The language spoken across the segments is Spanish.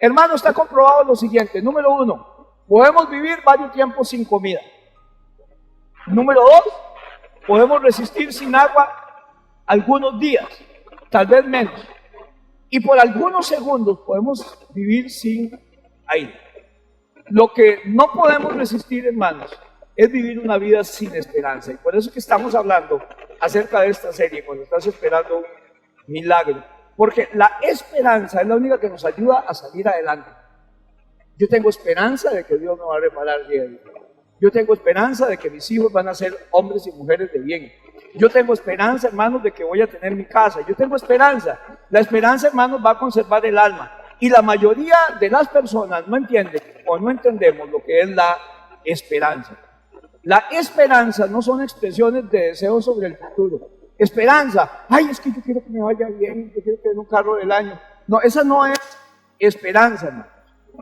Hermano, está comprobado lo siguiente. Número 1, podemos vivir varios tiempos sin comida. Número 2, podemos resistir sin agua algunos días, tal vez menos. Y por algunos segundos podemos vivir sin aire. Lo que no podemos resistir, hermanos, es vivir una vida sin esperanza. Y por eso es que estamos hablando acerca de esta serie, cuando estás esperando un milagro. Porque la esperanza es la única que nos ayuda a salir adelante. Yo tengo esperanza de que Dios me va a reparar día a día. Yo tengo esperanza de que mis hijos van a ser hombres y mujeres de bien. Yo tengo esperanza, hermanos, de que voy a tener mi casa. Yo tengo esperanza. La esperanza, hermanos, va a conservar el alma. Y la mayoría de las personas no entienden o no entendemos lo que es la esperanza. La esperanza no son expresiones de deseos sobre el futuro. Esperanza, ay, es que yo quiero que me vaya bien, yo quiero tener un carro del año. No, esa no es esperanza, hermano.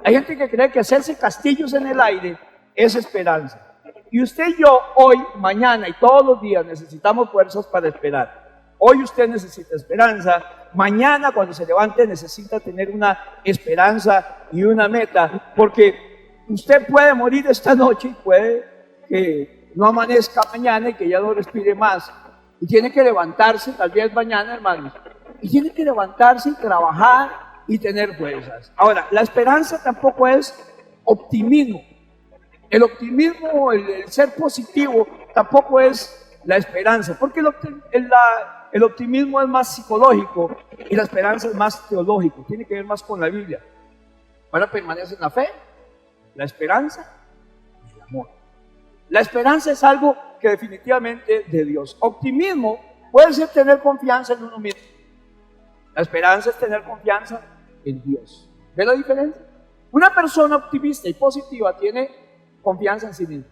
Hay gente que cree que hacerse castillos en el aire es esperanza. Y usted y yo, hoy, mañana y todos los días necesitamos fuerzas para esperar. Hoy usted necesita esperanza. Mañana, cuando se levante, necesita tener una esperanza y una meta. Porque usted puede morir esta noche y puede que no amanezca mañana y que ya no respire más. Y tiene que levantarse, tal vez mañana, hermanos. Y tiene que levantarse y trabajar y tener fuerzas. Ahora, la esperanza tampoco es optimismo. El optimismo, el ser positivo, tampoco es la esperanza, porque el optimismo es más psicológico y la esperanza es más teológico, tiene que ver más con la Biblia. Ahora permanece en la fe, la esperanza y el amor. La esperanza es algo que definitivamente es de Dios. Optimismo puede ser tener confianza en uno mismo. La esperanza es tener confianza en Dios. ¿Ve la diferencia? Una persona optimista y positiva tiene confianza en sí mismo.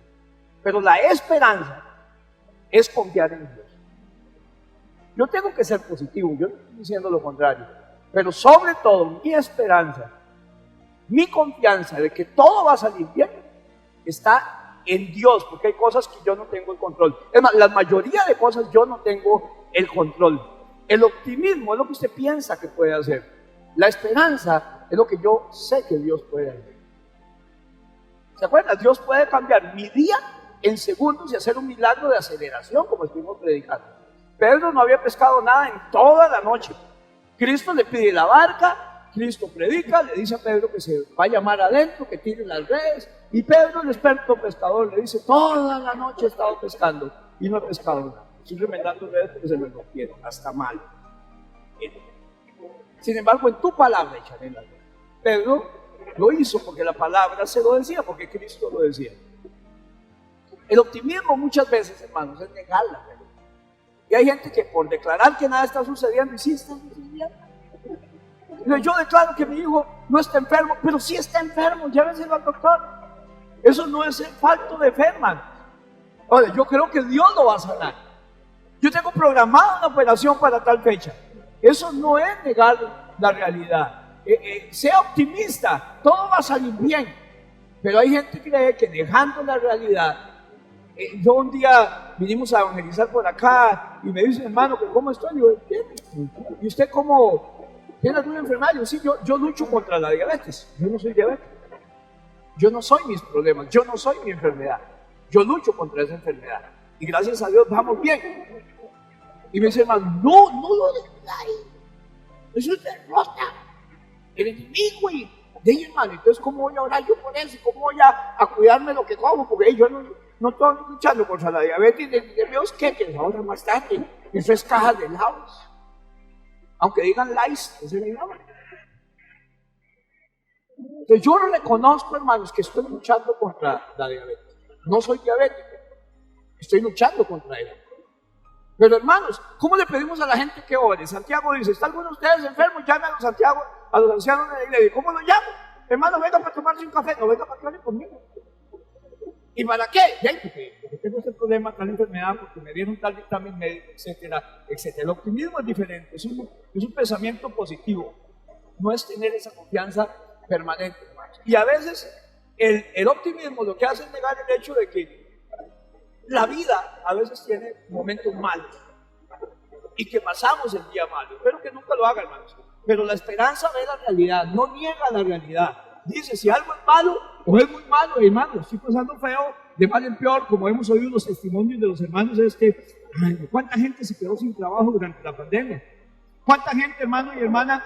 Pero la esperanza es confiar en Dios. Yo tengo que ser positivo, yo no estoy diciendo lo contrario. Pero sobre todo, mi esperanza, mi confianza de que todo va a salir bien, está en Dios, porque hay cosas que yo no tengo el control. Es más, la mayoría de cosas yo no tengo el control. El optimismo es lo que usted piensa que puede hacer. La esperanza es lo que yo sé que Dios puede hacer. ¿Se acuerdan? Dios puede cambiar mi día en segundos y hacer un milagro de aceleración, como estuvimos predicando. Pedro no había pescado nada en toda la noche. Cristo le pide la barca, Cristo predica, le dice a Pedro que se vaya mar adentro, que tire las redes. Y Pedro, el experto pescador, le dice: toda la noche he estado pescando y no he pescado nada. Estoy remendando redes porque se me rompieron, hasta mal. Sin embargo, en tu palabra echaré las redes. Pedro lo hizo porque la palabra se lo decía, porque Cristo lo decía. El optimismo muchas veces, hermanos, es negar la realidad. Y hay gente que por declarar que nada está sucediendo, y sí está sucediendo. Yo declaro que mi hijo no está enfermo, pero sí está enfermo, llévenselo al doctor. Eso no es el falto de fe, hermano. Ahora, yo creo que Dios lo va a sanar. Yo tengo programada una operación para tal fecha. Eso no es negar la realidad. Sea optimista, todo va a salir bien. Pero hay gente que cree que negando la realidad. Yo un día vinimos a evangelizar por acá y me dice: hermano, ¿cómo estoy? Y yo: bien. ¿Y usted cómo? ¿Tiene alguna enfermedad? Yo: sí, yo lucho contra la diabetes. Yo no soy diabético. Yo no soy mis problemas, yo no soy mi enfermedad. Yo lucho contra esa enfermedad. Y gracias a Dios vamos bien. Y me dice: hermano, no lo dejes ahí. Eso es derrota. El enemigo. Y de ahí, hermano, entonces, ¿cómo voy a orar yo por eso? ¿Cómo voy a cuidarme lo que como? Porque yo no estoy luchando contra la diabetes de Dios, que ahora más tarde. Eso es cajas de helados. Aunque digan Lays, ese es el idioma. Entonces yo no reconozco, hermanos, que estoy luchando contra la diabetes. No soy diabético. Estoy luchando contra ella. Pero, hermanos, ¿cómo le pedimos a la gente que ore? Santiago dice: ¿está alguno de ustedes enfermo? Llame a los ancianos de la iglesia. ¿Cómo lo llamo? Hermano, venga para tomarse un café. No, venga para que hable conmigo. ¿Y para qué? Porque tengo este problema, tal enfermedad, porque me dieron tal dictamen médico, etcétera, etcétera. El optimismo es diferente, es un pensamiento positivo. No es tener esa confianza permanente, hermanos. Y a veces el optimismo lo que hace es negar el hecho de que la vida a veces tiene momentos malos y que pasamos el día malo. Espero que nunca lo haga, hermanos. Pero la esperanza ve la realidad, no niega la realidad. Dice, si algo es malo, o es muy malo, hermano, estoy pasando feo, de mal en peor, como hemos oído los testimonios de los hermanos, ¿cuánta gente se quedó sin trabajo durante la pandemia? ¿Cuánta gente, hermano y hermana,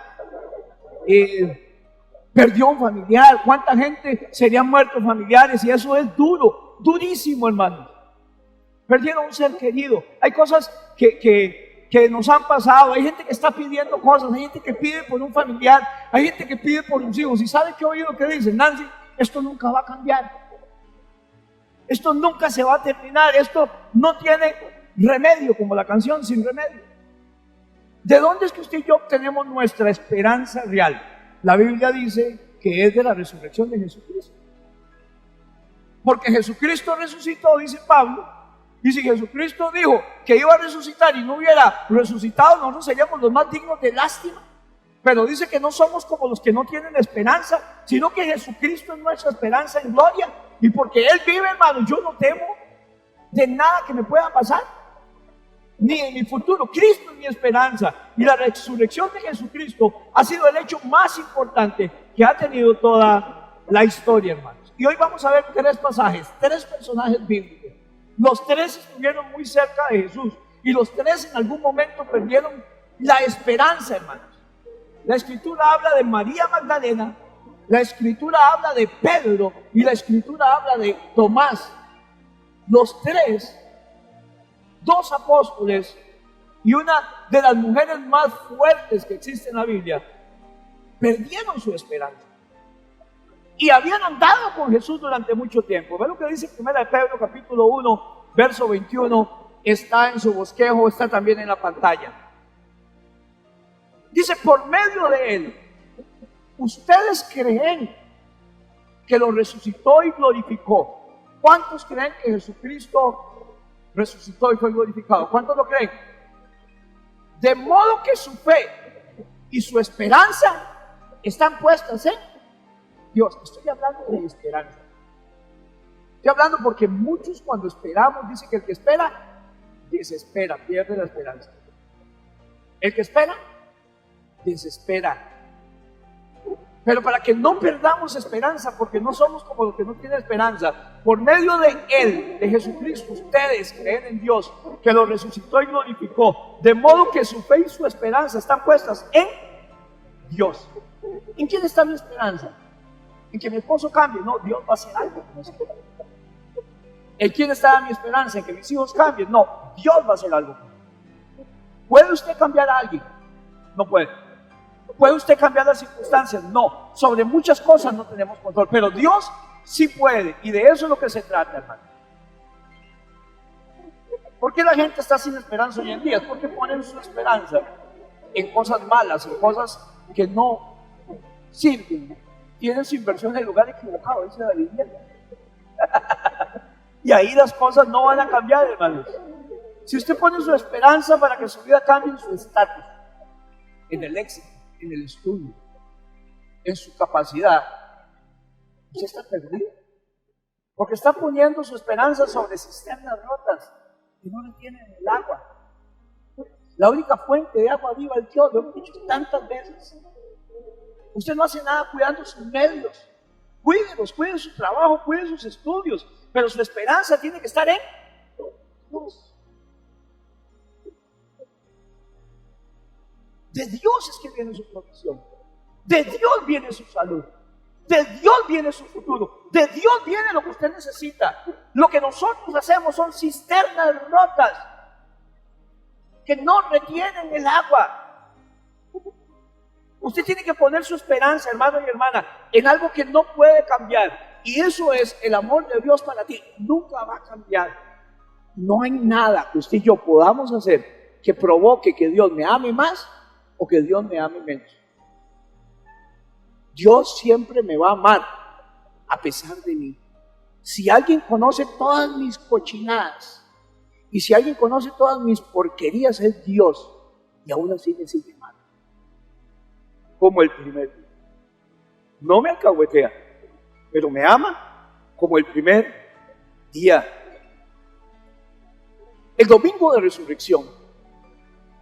perdió un familiar? ¿Cuánta gente serían muertos familiares? Y eso es duro, durísimo, hermano. Perdieron un ser querido. Hay cosas que nos han pasado. Hay gente que está pidiendo cosas. Hay gente que pide por un familiar. Hay gente que pide por sus hijos. ¿Y sabe qué he oído que dicen? Nancy, esto nunca va a cambiar. Esto nunca se va a terminar. Esto no tiene remedio, como la canción Sin Remedio. ¿De dónde es que usted y yo obtenemos nuestra esperanza real? La Biblia dice que es de la resurrección de Jesucristo. Porque Jesucristo resucitó, dice Pablo. Y si Jesucristo dijo que iba a resucitar y no hubiera resucitado, nosotros seríamos los más dignos de lástima. Pero dice que no somos como los que no tienen esperanza, sino que Jesucristo es nuestra esperanza en gloria. Y porque Él vive, hermano, yo no temo de nada que me pueda pasar, ni en mi futuro. Cristo es mi esperanza. Y la resurrección de Jesucristo ha sido el hecho más importante que ha tenido toda la historia, hermanos. Y hoy vamos a ver 3 pasajes, 3 personajes bíblicos. Los 3 estuvieron muy cerca de Jesús y los 3 en algún momento perdieron la esperanza, hermanos. La Escritura habla de María Magdalena, la Escritura habla de Pedro y la Escritura habla de Tomás. Los 3, 2 apóstoles y una de las mujeres más fuertes que existe en la Biblia, perdieron su esperanza. Y habían andado con Jesús durante mucho tiempo. Ve lo que dice 1 Pedro capítulo 1, verso 21. Está en su bosquejo, está también en la pantalla. Dice, por medio de Él, ustedes creen que lo resucitó y glorificó. ¿Cuántos creen que Jesucristo resucitó y fue glorificado? ¿Cuántos lo creen? De modo que su fe y su esperanza están puestas en Dios. Estoy hablando de esperanza. Estoy hablando porque muchos cuando esperamos, dice que el que espera, desespera, pierde la esperanza. El que espera, desespera. Pero para que no perdamos esperanza, porque no somos como los que no tienen esperanza, por medio de Él, de Jesucristo, ustedes creen en Dios, que lo resucitó y glorificó, de modo que su fe y su esperanza están puestas en Dios. ¿En quién está mi esperanza? ¿En que mi esposo cambie? No, Dios va a hacer algo con eso. ¿En quién está mi esperanza? ¿En que mis hijos cambien? No, Dios va a hacer algo. ¿Puede usted cambiar a alguien? No puede. ¿Puede usted cambiar las circunstancias? No. Sobre muchas cosas no tenemos control, pero Dios sí puede, y de eso es lo que se trata, hermano. ¿Por qué la gente está sin esperanza hoy en día? Es porque ponen su esperanza en cosas malas, en cosas que no sirven. Tienen su inversión en el lugar equivocado, dice la Biblia. Y ahí las cosas no van a cambiar, hermanos. Si usted pone su esperanza para que su vida cambie en su estatus, en el éxito, en el estudio, en su capacidad, usted está perdido. Porque está poniendo su esperanza sobre cisternas rotas que no le tienen el agua. La única fuente de agua viva es Dios, lo hemos dicho tantas veces. Usted no hace nada cuidando sus medios. Cuídelos, cuide su trabajo, cuide sus estudios, pero su esperanza tiene que estar en Dios. De Dios es que viene su provisión. De Dios viene su salud. De Dios viene su futuro. De Dios viene lo que usted necesita. Lo que nosotros hacemos son cisternas rotas que no retienen el agua. Usted tiene que poner su esperanza, hermano y hermana, en algo que no puede cambiar. Y eso es el amor de Dios para ti. Nunca va a cambiar. No hay nada que usted y yo podamos hacer que provoque que Dios me ame más o que Dios me ame menos. Dios siempre me va a amar a pesar de mí. Si alguien conoce todas mis cochinadas y si alguien conoce todas mis porquerías, es Dios. Y aún así me sigue amando. Como el primer día. No me alcahuetea, pero me ama como el primer día. El domingo de resurrección,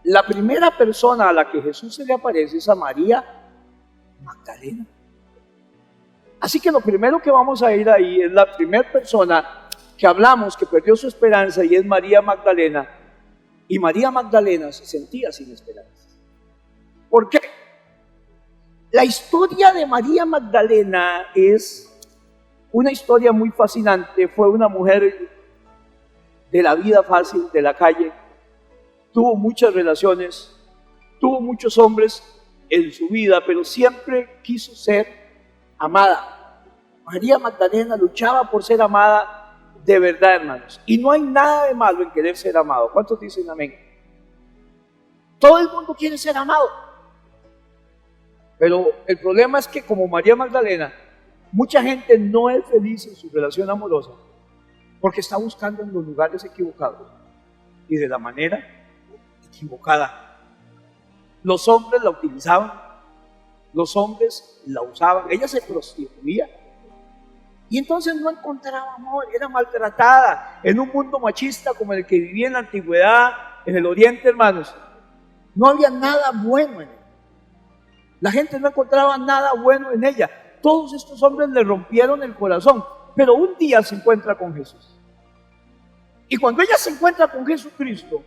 La primera persona a la que Jesús se le aparece es a María Magdalena. Así que lo primero que vamos a ir ahí es la primera persona que hablamos que perdió su esperanza, y es María Magdalena. Y María Magdalena se sentía sin esperanza. ¿Por qué? La historia de María Magdalena es una historia muy fascinante. Fue una mujer de la vida fácil, de la calle. Tuvo muchas relaciones, tuvo muchos hombres en su vida, pero siempre quiso ser amada. María Magdalena luchaba por ser amada de verdad, hermanos. Y no hay nada de malo en querer ser amado. ¿Cuántos dicen amén? Todo el mundo quiere ser amado. Pero el problema es que, como María Magdalena, mucha gente no es feliz en su relación amorosa porque está buscando en los lugares equivocados y de la manera equivocada. Los hombres la utilizaban, los hombres la usaban, ella se prostituía y entonces no encontraba amor, era maltratada en un mundo machista como el que vivía en la antigüedad, en el oriente, hermanos. No había nada bueno en ella. La gente no encontraba nada bueno en ella. Todos estos hombres le rompieron el corazón, pero un día se encuentra con Jesús. Y cuando ella se encuentra con Jesucristo,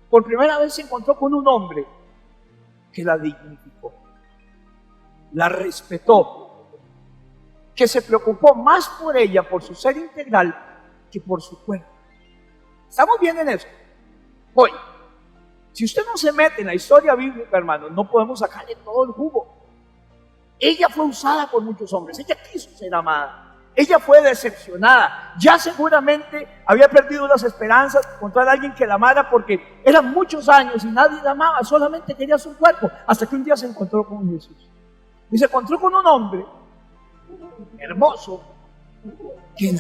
por primera vez se encontró con un hombre que la dignificó, la respetó, que se preocupó más por ella, por su ser integral, que por su cuerpo. ¿Estamos bien en eso? Hoy, si usted no se mete en la historia bíblica, hermanos, no podemos sacarle todo el jugo. Ella fue usada por muchos hombres, ella quiso ser amada. Ella fue decepcionada, ya seguramente había perdido las esperanzas de encontrar a alguien que la amara porque eran muchos años y nadie la amaba, solamente quería su cuerpo, hasta que un día se encontró con Jesús. Y se encontró con un hombre hermoso que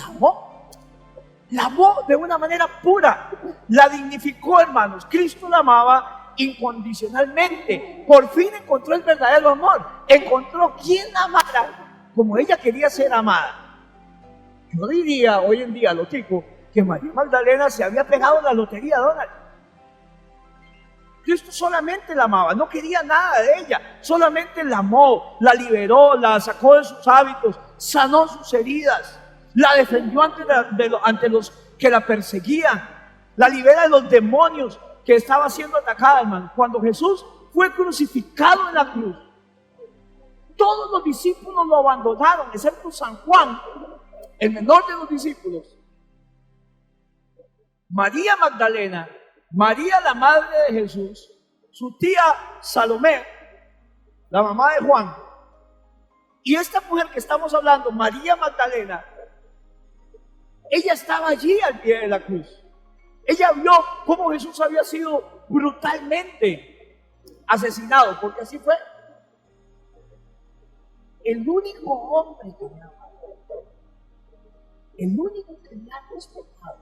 la amó de una manera pura, la dignificó, hermanos. Cristo la amaba incondicionalmente. Por fin encontró el verdadero amor, encontró quien la amara como ella quería ser amada. Yo diría hoy en día, lo chico, que María Magdalena se había pegado la lotería, Donald. Cristo solamente la amaba, no quería nada de ella, solamente la amó, la liberó, la sacó de sus hábitos, sanó sus heridas, la defendió ante los que la perseguían, la libera de los demonios que estaba siendo atacada, hermano. Cuando Jesús fue crucificado en la cruz, todos los discípulos lo abandonaron, excepto San Juan, el menor de los discípulos. María Magdalena, María la madre de Jesús, su tía Salomé, la mamá de Juan, y esta mujer que estamos hablando, María Magdalena, ella estaba allí al pie de la cruz. Ella vio cómo Jesús había sido brutalmente asesinado, porque así fue. El único hombre que me amaba, el único que me ha respetado,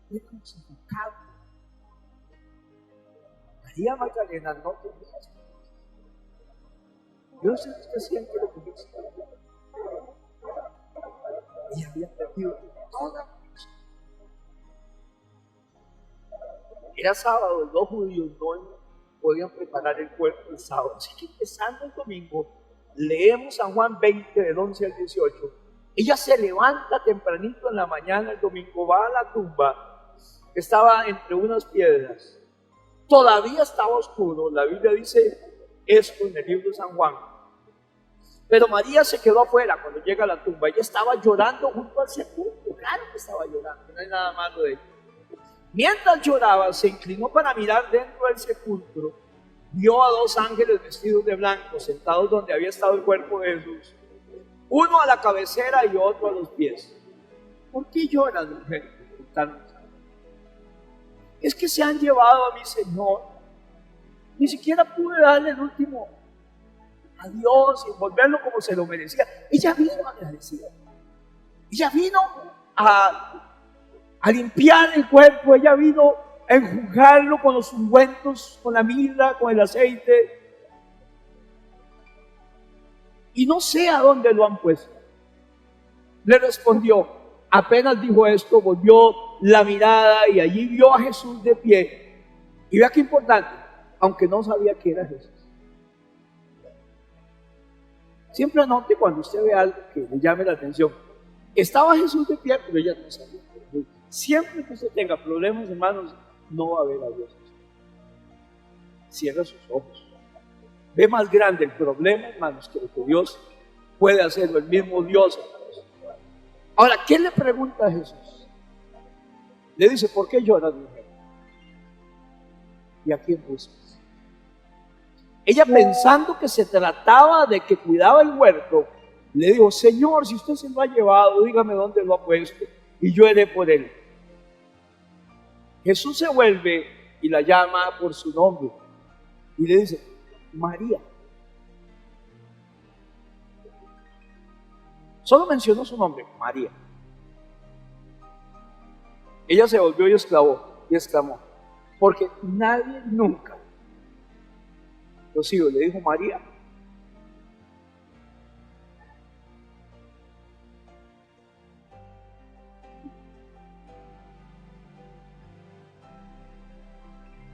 fue crucificado. María Magdalena no tenía esperanza. Yo no sé si usted siente lo que yo siento. Ella había perdido toda la cosa. Era sábado, los judíos no podían preparar el cuerpo el sábado. Así que empezando el domingo, leemos San Juan 20, del 11 al 18. Ella se levanta tempranito en la mañana el domingo, va a la tumba, que estaba entre unas piedras. Todavía estaba oscuro, la Biblia dice esto en el libro de San Juan. Pero María se quedó afuera cuando llega a la tumba. Ella estaba llorando junto al sepulcro. Claro que estaba llorando, no hay nada malo de ella. Mientras lloraba, se inclinó para mirar dentro del sepulcro. Vio a dos ángeles vestidos de blanco, sentados donde había estado el cuerpo de Jesús. Uno a la cabecera y otro a los pies. ¿Por qué lloras, mujer? Es que se han llevado a mi Señor. Ni siquiera pude darle el último adiós y envolverlo como se lo merecía. Ella vino agradecida. Ella vino a limpiar el cuerpo. Ella vino a enjuagarlo con los ungüentos, con la mirra, con el aceite. Y no sé a dónde lo han puesto. Le respondió, apenas dijo esto, volvió la mirada y allí vio a Jesús de pie, Y vea qué importante, aunque no sabía que era Jesús. Siempre note cuando usted ve algo que le llame la atención. Estaba Jesús de pie, pero ella no sabía. Siempre que usted tenga problemas, hermanos, no va a ver a Dios. Cierra sus ojos. Ve más grande el problema, hermanos, que lo que Dios puede hacerlo, el mismo Dios. Ahora, ¿qué le pregunta a Jesús? Le dice, ¿por qué lloras, mujer? ¿Y a quién buscas? Ella, pensando que se trataba de que cuidaba el huerto, le dijo, Señor, si usted se lo ha llevado, dígame dónde lo ha puesto y yo iré por él. Jesús se vuelve y la llama por su nombre y le dice, María. Solo mencionó su nombre, María. Ella se volvió y exclamó, porque nadie nunca, le dijo María.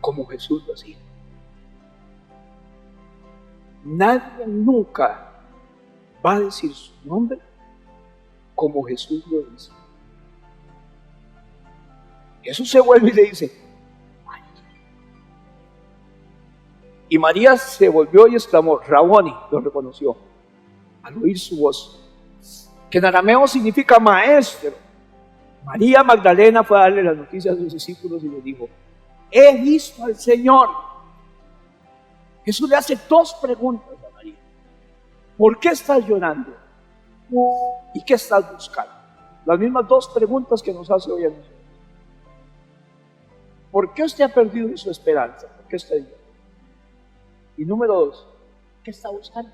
Como Jesús lo hacía. Nadie nunca va a decir su nombre como Jesús lo dice. Jesús se vuelve y le dice, María. Y María se volvió y exclamó, Raboni, lo reconoció, al oír su voz, que en arameo significa maestro. María Magdalena fue a darle las noticias a sus discípulos y les dijo, he visto al Señor. Jesús le hace dos preguntas a María. ¿Por qué estás llorando? ¿Y qué estás buscando? Las mismas dos preguntas que nos hace hoy a nosotros. ¿Por qué usted ha perdido su esperanza? ¿Por qué está llorando? Y número dos, ¿qué está buscando?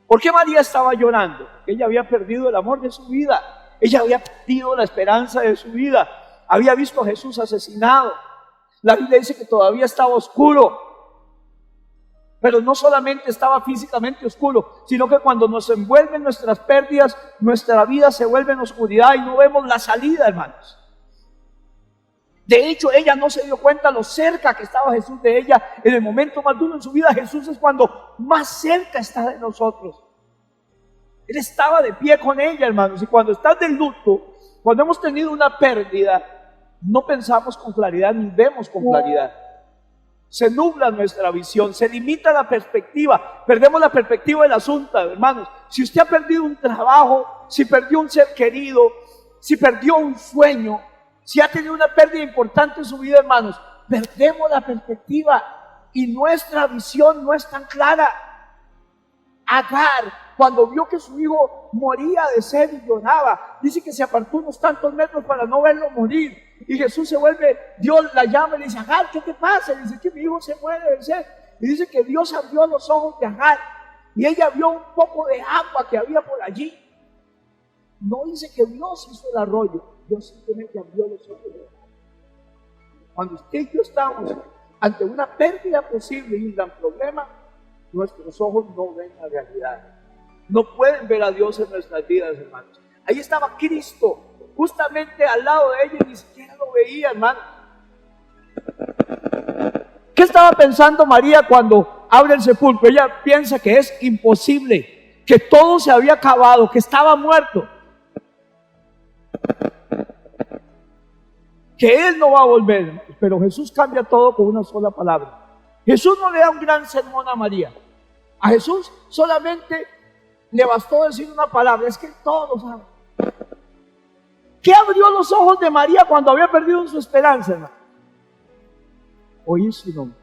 ¿Por qué María estaba llorando? Porque ella había perdido el amor de su vida. Ella había perdido la esperanza de su vida. Había visto a Jesús asesinado. La Biblia dice que todavía estaba oscuro. Pero no solamente estaba físicamente oscuro, sino que cuando nos envuelven nuestras pérdidas, nuestra vida se vuelve en oscuridad y no vemos la salida, hermanos. De hecho, ella no se dio cuenta lo cerca que estaba Jesús de ella. En el momento más duro en su vida, Jesús es cuando más cerca está de nosotros. Él estaba de pie con ella, hermanos. Y cuando estás de luto, cuando hemos tenido una pérdida, no pensamos con claridad ni vemos con claridad. Se nubla nuestra visión, se limita la perspectiva, perdemos la perspectiva del asunto, hermanos. Si usted ha perdido un trabajo, si perdió un ser querido, si perdió un sueño, si ha tenido una pérdida importante en su vida, hermanos, perdemos la perspectiva y nuestra visión no es tan clara. Agar, cuando vio que su hijo moría de sed y lloraba, dice que se apartó unos tantos metros para no verlo morir. Y Jesús se vuelve, Dios la llama y le dice, Agar, ¿qué te pasa? Le dice que mi hijo se muere de sed. Y dice que Dios abrió los ojos de Agar y ella vio un poco de agua que había por allí. No dice que Dios hizo el arroyo, Dios simplemente abrió los ojos de Agar. Cuando usted y yo estamos ante una pérdida posible y un gran problema, nuestros ojos no ven la realidad. No pueden ver a Dios en nuestras vidas, hermanos. Ahí estaba Cristo, justamente al lado de ella, y ni siquiera lo veía, hermano. ¿Qué estaba pensando María cuando abre el sepulcro? Ella piensa que es imposible, que todo se había acabado, que estaba muerto, que Él no va a volver. Pero Jesús cambia todo con una sola palabra. Jesús no le da un gran sermón a María. A Jesús solamente le bastó decir una palabra, es que Él todo lo sabe. ¿Qué abrió los ojos de María cuando había perdido su esperanza, hermano? Oír su nombre.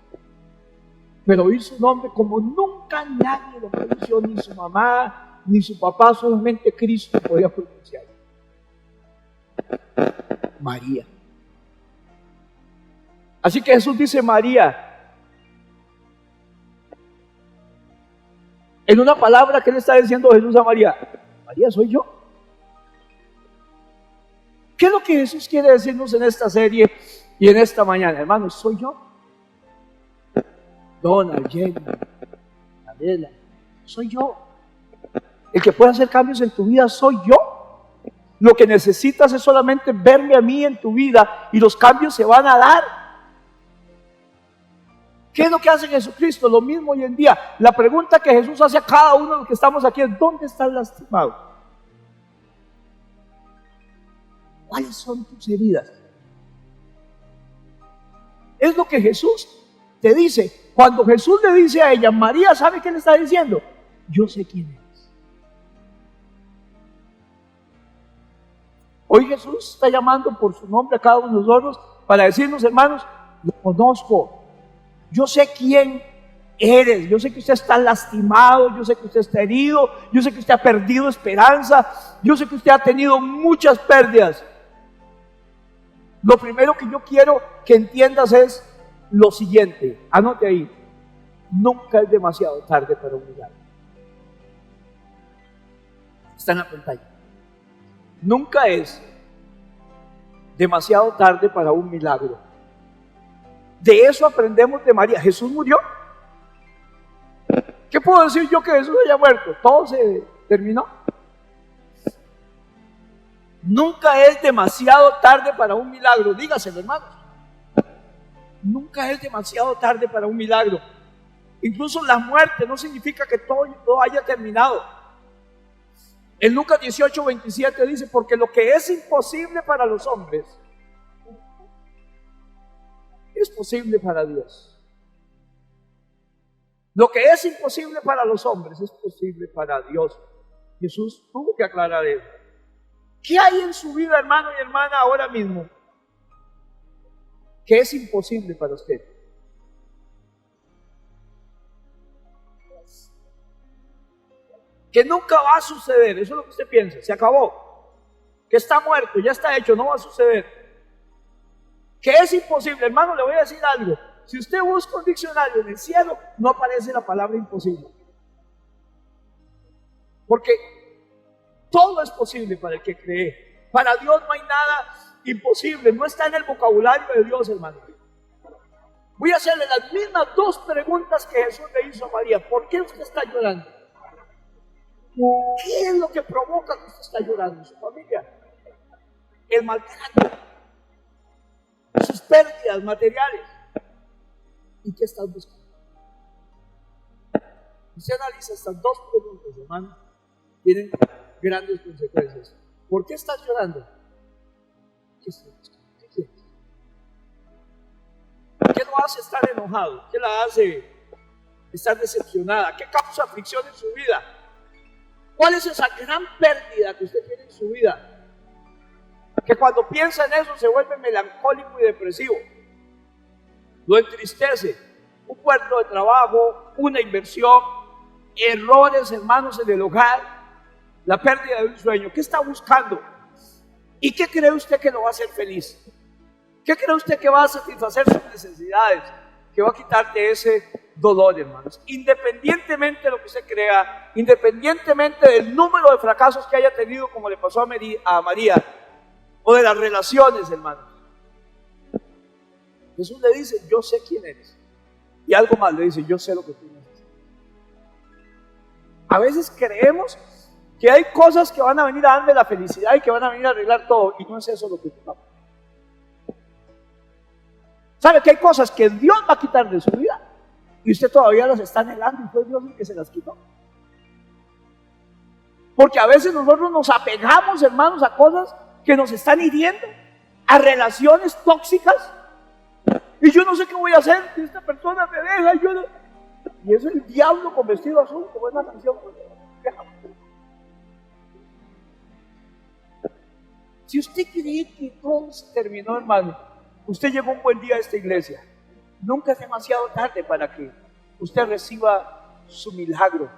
Pero oír su nombre como nunca nadie lo pronunció, ni su mamá, ni su papá, solamente Cristo podía pronunciar. María. Así que Jesús dice María. En una palabra que le está diciendo Jesús a María, María, soy yo. ¿Qué es lo que Jesús quiere decirnos en esta serie y en esta mañana? Hermanos, soy yo. Dona, Jenny, Adela, soy yo. El que puede hacer cambios en tu vida soy yo. Lo que necesitas es solamente verme a mí en tu vida y los cambios se van a dar. ¿Qué es lo que hace Jesucristo? Lo mismo hoy en día. La pregunta que Jesús hace a cada uno de los que estamos aquí es: ¿dónde estás lastimado? ¿Cuáles son tus heridas? Es lo que Jesús te dice. Cuando Jesús le dice a ella, María, ¿sabe qué le está diciendo? Yo sé quién es. Hoy Jesús está llamando por su nombre a cada uno de nosotros para decirnos: hermanos, lo conozco. Yo sé quién eres. Yo sé que usted está lastimado. Yo sé que usted está herido. Yo sé que usted ha perdido esperanza. Yo sé que usted ha tenido muchas pérdidas. Lo primero que yo quiero que entiendas es lo siguiente. Anote ahí: nunca es demasiado tarde para un milagro. Está en la pantalla. Nunca es demasiado tarde para un milagro. De eso aprendemos de María. Jesús murió. ¿Qué puedo decir yo que Jesús haya muerto? Todo se terminó. Nunca es demasiado tarde para un milagro. Dígaselo, hermanos. Nunca es demasiado tarde para un milagro. Incluso la muerte no significa que todo haya terminado. En Lucas 18:27 dice: porque lo que es imposible para los hombres es posible para Dios. Lo que es imposible para los hombres es posible para Dios. Jesús tuvo que aclarar eso. ¿Qué hay en su vida, hermano y hermana, ahora mismo que es imposible para usted? Que nunca va a suceder. Eso es lo que usted piensa. Se acabó. Que está muerto, ya está hecho, no va a suceder. Que es imposible. Hermano, le voy a decir algo. Si usted busca un diccionario en el cielo, no aparece la palabra imposible. Porque todo es posible para el que cree. Para Dios no hay nada imposible. No está en el vocabulario de Dios, hermano. Voy a hacerle las mismas dos preguntas que Jesús le hizo a María. ¿Por qué usted está llorando? ¿Qué es lo que provoca que usted está llorando? ¿Su familia? El maltrato, sus pérdidas materiales. ¿Y qué estás buscando? Usted analiza estas dos preguntas, hermano. Tienen grandes consecuencias. ¿Por qué estás llorando? ¿Qué estás buscando? ¿Qué quieres? ¿Qué lo hace estar enojado? ¿Qué la hace estar decepcionada? ¿Qué causa aflicción en su vida? ¿Cuál es esa gran pérdida que usted tiene en su vida? Que cuando piensa en eso se vuelve melancólico y depresivo. Lo entristece. Un puesto de trabajo, una inversión, errores, hermanos, en el hogar, la pérdida de un sueño. ¿Qué está buscando? ¿Y qué cree usted que lo va a hacer feliz? ¿Qué cree usted que va a satisfacer sus necesidades? Que va a quitarte ese dolor, hermanos. Independientemente de lo que usted crea, independientemente del número de fracasos que haya tenido, como le pasó a María, o de las relaciones, hermanos. Jesús le dice: yo sé quién eres. Y algo más, le dice: yo sé lo que tú necesitas. A veces creemos que hay cosas que van a venir a darme la felicidad y que van a venir a arreglar todo, y no es eso lo que ocupamos. ¿Sabe que hay cosas que Dios va a quitar de su vida y usted todavía las está anhelando y fue Dios el que se las quitó? Porque a veces nosotros nos apegamos, hermanos, a cosas que nos están hiriendo, a relaciones tóxicas, y yo no sé qué voy a hacer si esta persona me deja, y es el diablo con vestido azul, como es la canción. Si usted cree que todo se terminó, hermano, usted llegó un buen día a esta iglesia. Nunca es demasiado tarde para que usted reciba su milagro.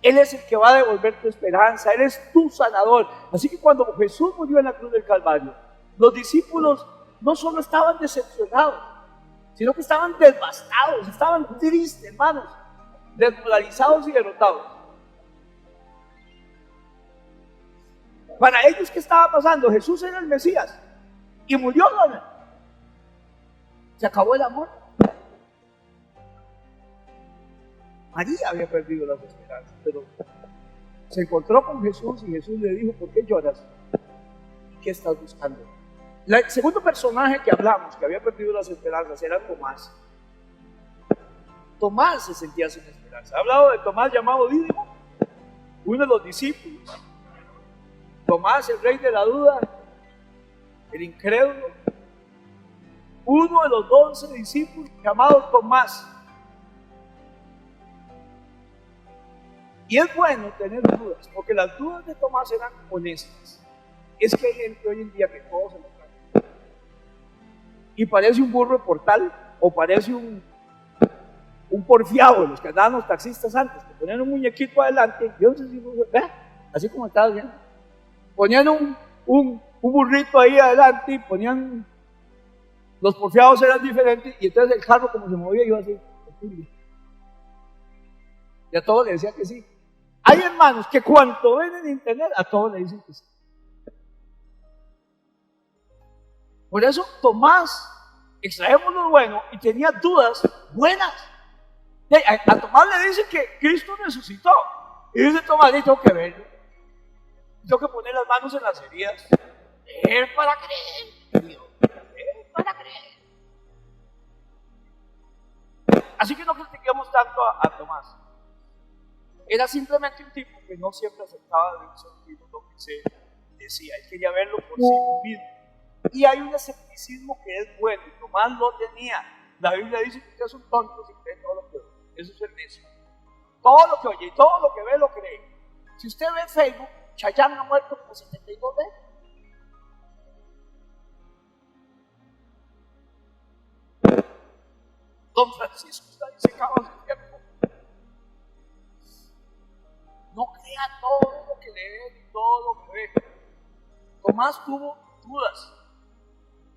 Él es el que va a devolver tu esperanza. Él es tu sanador. Así que cuando Jesús murió en la cruz del Calvario, los discípulos no solo estaban decepcionados, sino que estaban devastados, estaban tristes, hermanos, desmoralizados y derrotados. Para ellos, ¿qué estaba pasando? Jesús era el Mesías y murió, ¿no? Se acabó el amor. María había perdido las esperanzas, pero se encontró con Jesús y Jesús le dijo: ¿por qué lloras? ¿Qué estás buscando? El segundo personaje que hablamos, que había perdido las esperanzas, era Tomás. Tomás se sentía sin esperanza. He hablado de Tomás llamado Dídimo, uno de los discípulos. Tomás, el rey de la duda, el incrédulo. Uno de los 12 discípulos llamado Tomás. Y es bueno tener dudas, porque las dudas de Tomás eran honestas. Es que hay gente hoy en día que todo se lo trae. Y parece un burro de portal, o parece un porfiado, los que andaban los taxistas antes, que ponían un muñequito adelante, yo no sé si así como estaba viendo, ponían un burrito ahí adelante y ponían, los porfiados eran diferentes, y entonces el carro como se movía iba así, y a todos le decían que sí. Hay hermanos que cuando ven en internet a todos le dicen que sí. Por eso Tomás extraemos lo bueno y tenía dudas buenas. A Tomás le dicen que Cristo resucitó. Y dice Tomás, tengo que verlo. Tengo que poner las manos en las heridas. Ver para creer. Ver para creer. Así que no critiquemos tanto a Tomás. Era simplemente un tipo que no siempre aceptaba de un sentido lo que se decía. Él quería verlo por sí mismo. Y hay un escepticismo que es bueno, y Tomás lo tenía. La Biblia dice que usted es un tonto si cree todo lo que ve. Eso es el necio. Todo lo que oye y todo lo que ve lo cree. Si usted ve Facebook, Chayanne ha muerto como 72 veces. Don Francisco está disecado hace tiempo. No crea todo lo que lee y todo lo que ve. Tomás tuvo dudas.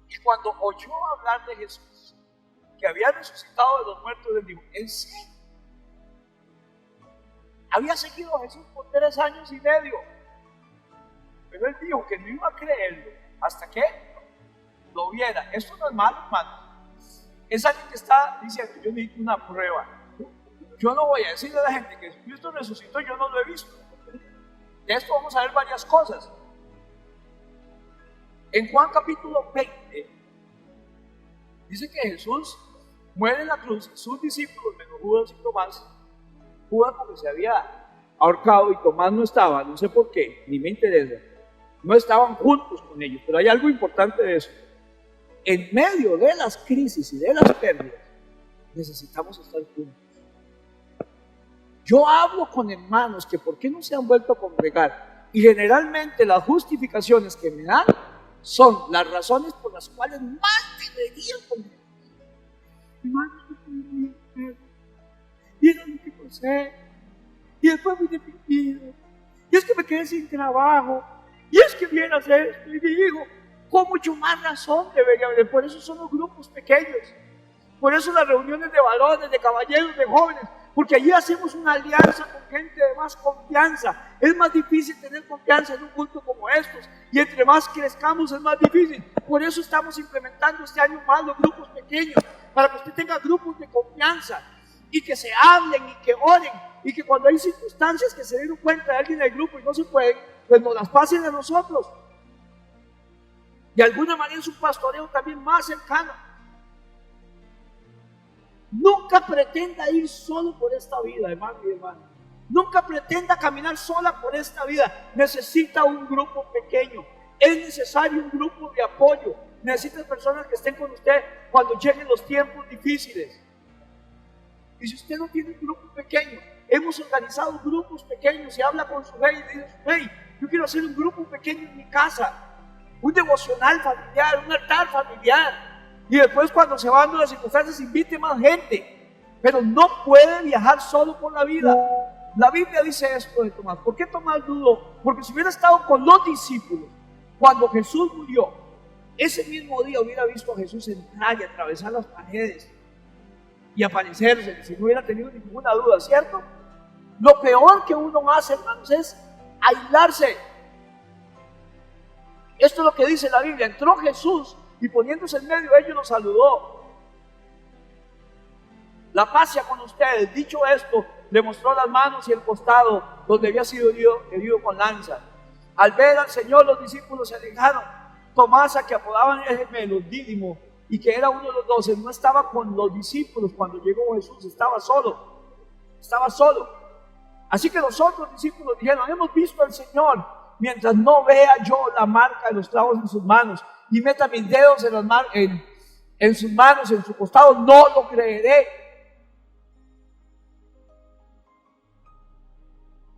Y cuando oyó hablar de Jesús, que había resucitado de los muertos, él dijo, ¿en serio? Había seguido a Jesús por 3 años y medio. Pero él dijo que no iba a creerlo hasta que lo viera. Esto no es malo, hermano. Es alguien que está diciendo, yo necesito una prueba. Yo no voy a decirle a la gente que Cristo resucitó, yo no lo he visto. De esto vamos a ver varias cosas. En Juan capítulo 20, dice que Jesús muere en la cruz, sus discípulos, menos Judas y Tomás. Judas porque se había ahorcado y Tomás no estaba, no sé por qué, ni me interesa. No estaban juntos con ellos, pero hay algo importante de eso. En medio de las crisis y de las pérdidas, necesitamos estar juntos. Yo hablo con hermanos que por qué no se han vuelto a congregar, y generalmente las justificaciones que me dan son las razones por las cuales más deberían congregar. Y era lo que pasé, y después fui deprimido, y es que me quedé sin trabajo, y es que vieras esto, y digo, con mucho más razón debería haber. Por eso son los grupos pequeños, por eso las reuniones de varones, de caballeros, de jóvenes, porque allí hacemos una alianza con gente de más confianza. Es más difícil tener confianza en un culto como estos, y entre más crezcamos es más difícil. Por eso estamos implementando este año más los grupos pequeños, para que usted tenga grupos de confianza, y que se hablen, y que oren, y que cuando hay circunstancias que se den cuenta de alguien del grupo y no se pueden, pues nos las pasen a nosotros. De alguna manera es un pastoreo también más cercano. Nunca pretenda ir solo por esta vida, hermano y hermana. Nunca pretenda caminar sola por esta vida. Necesita un grupo pequeño. Es necesario un grupo de apoyo. Necesita personas que estén con usted cuando lleguen los tiempos difíciles. Y si usted no tiene un grupo pequeño, hemos organizado grupos pequeños y habla con su rey y dice, hey, yo quiero hacer un grupo pequeño en mi casa. Un devocional familiar, un altar familiar. Y después cuando se van dando las circunstancias invite más gente, pero no puede viajar solo por la vida. La Biblia dice esto de Tomás. ¿Por qué Tomás dudó? Porque si hubiera estado con los discípulos cuando Jesús murió, ese mismo día hubiera visto a Jesús entrar y atravesar las paredes y aparecerse, si no hubiera tenido ninguna duda, ¿cierto? Lo peor que uno hace, hermanos, es aislarse. Esto es lo que dice la Biblia. Entró Jesús y poniéndose en medio de ellos los saludó. La paz sea con ustedes. Dicho esto, le mostró las manos y el costado donde había sido herido con lanza. Al ver al Señor, los discípulos se alejaron. Tomás, a que apodaban el gemelo, Dídimo, y que era uno de los 12, no estaba con los discípulos cuando llegó Jesús, estaba solo. Así que los otros discípulos dijeron: hemos visto al Señor, mientras no vea yo la marca de los clavos en sus manos y meta mis dedos en sus manos, en su costado, no lo creeré.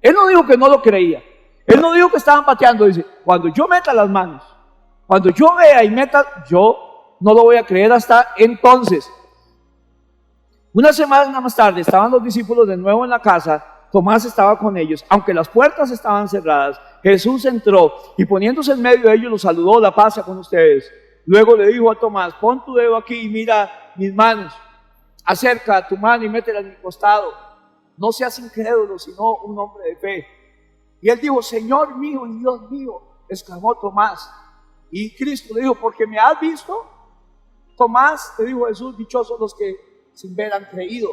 Él no dijo que no lo creía, él no dijo que estaban pateando, dice: cuando yo meta las manos, cuando yo vea y meta, yo no lo voy a creer hasta entonces. Una semana más tarde estaban los discípulos de nuevo en la casa. Tomás estaba con ellos, aunque las puertas estaban cerradas. Jesús entró y poniéndose en medio de ellos los saludó: la paz sea con ustedes. Luego le dijo a Tomás: pon tu dedo aquí y mira mis manos, acerca tu mano y métela en mi costado. No seas incrédulo, sino un hombre de fe. Y él dijo: Señor mío y Dios mío, exclamó Tomás. Y Cristo le dijo: porque me has visto, Tomás, te dijo Jesús, dichosos los que sin ver han creído.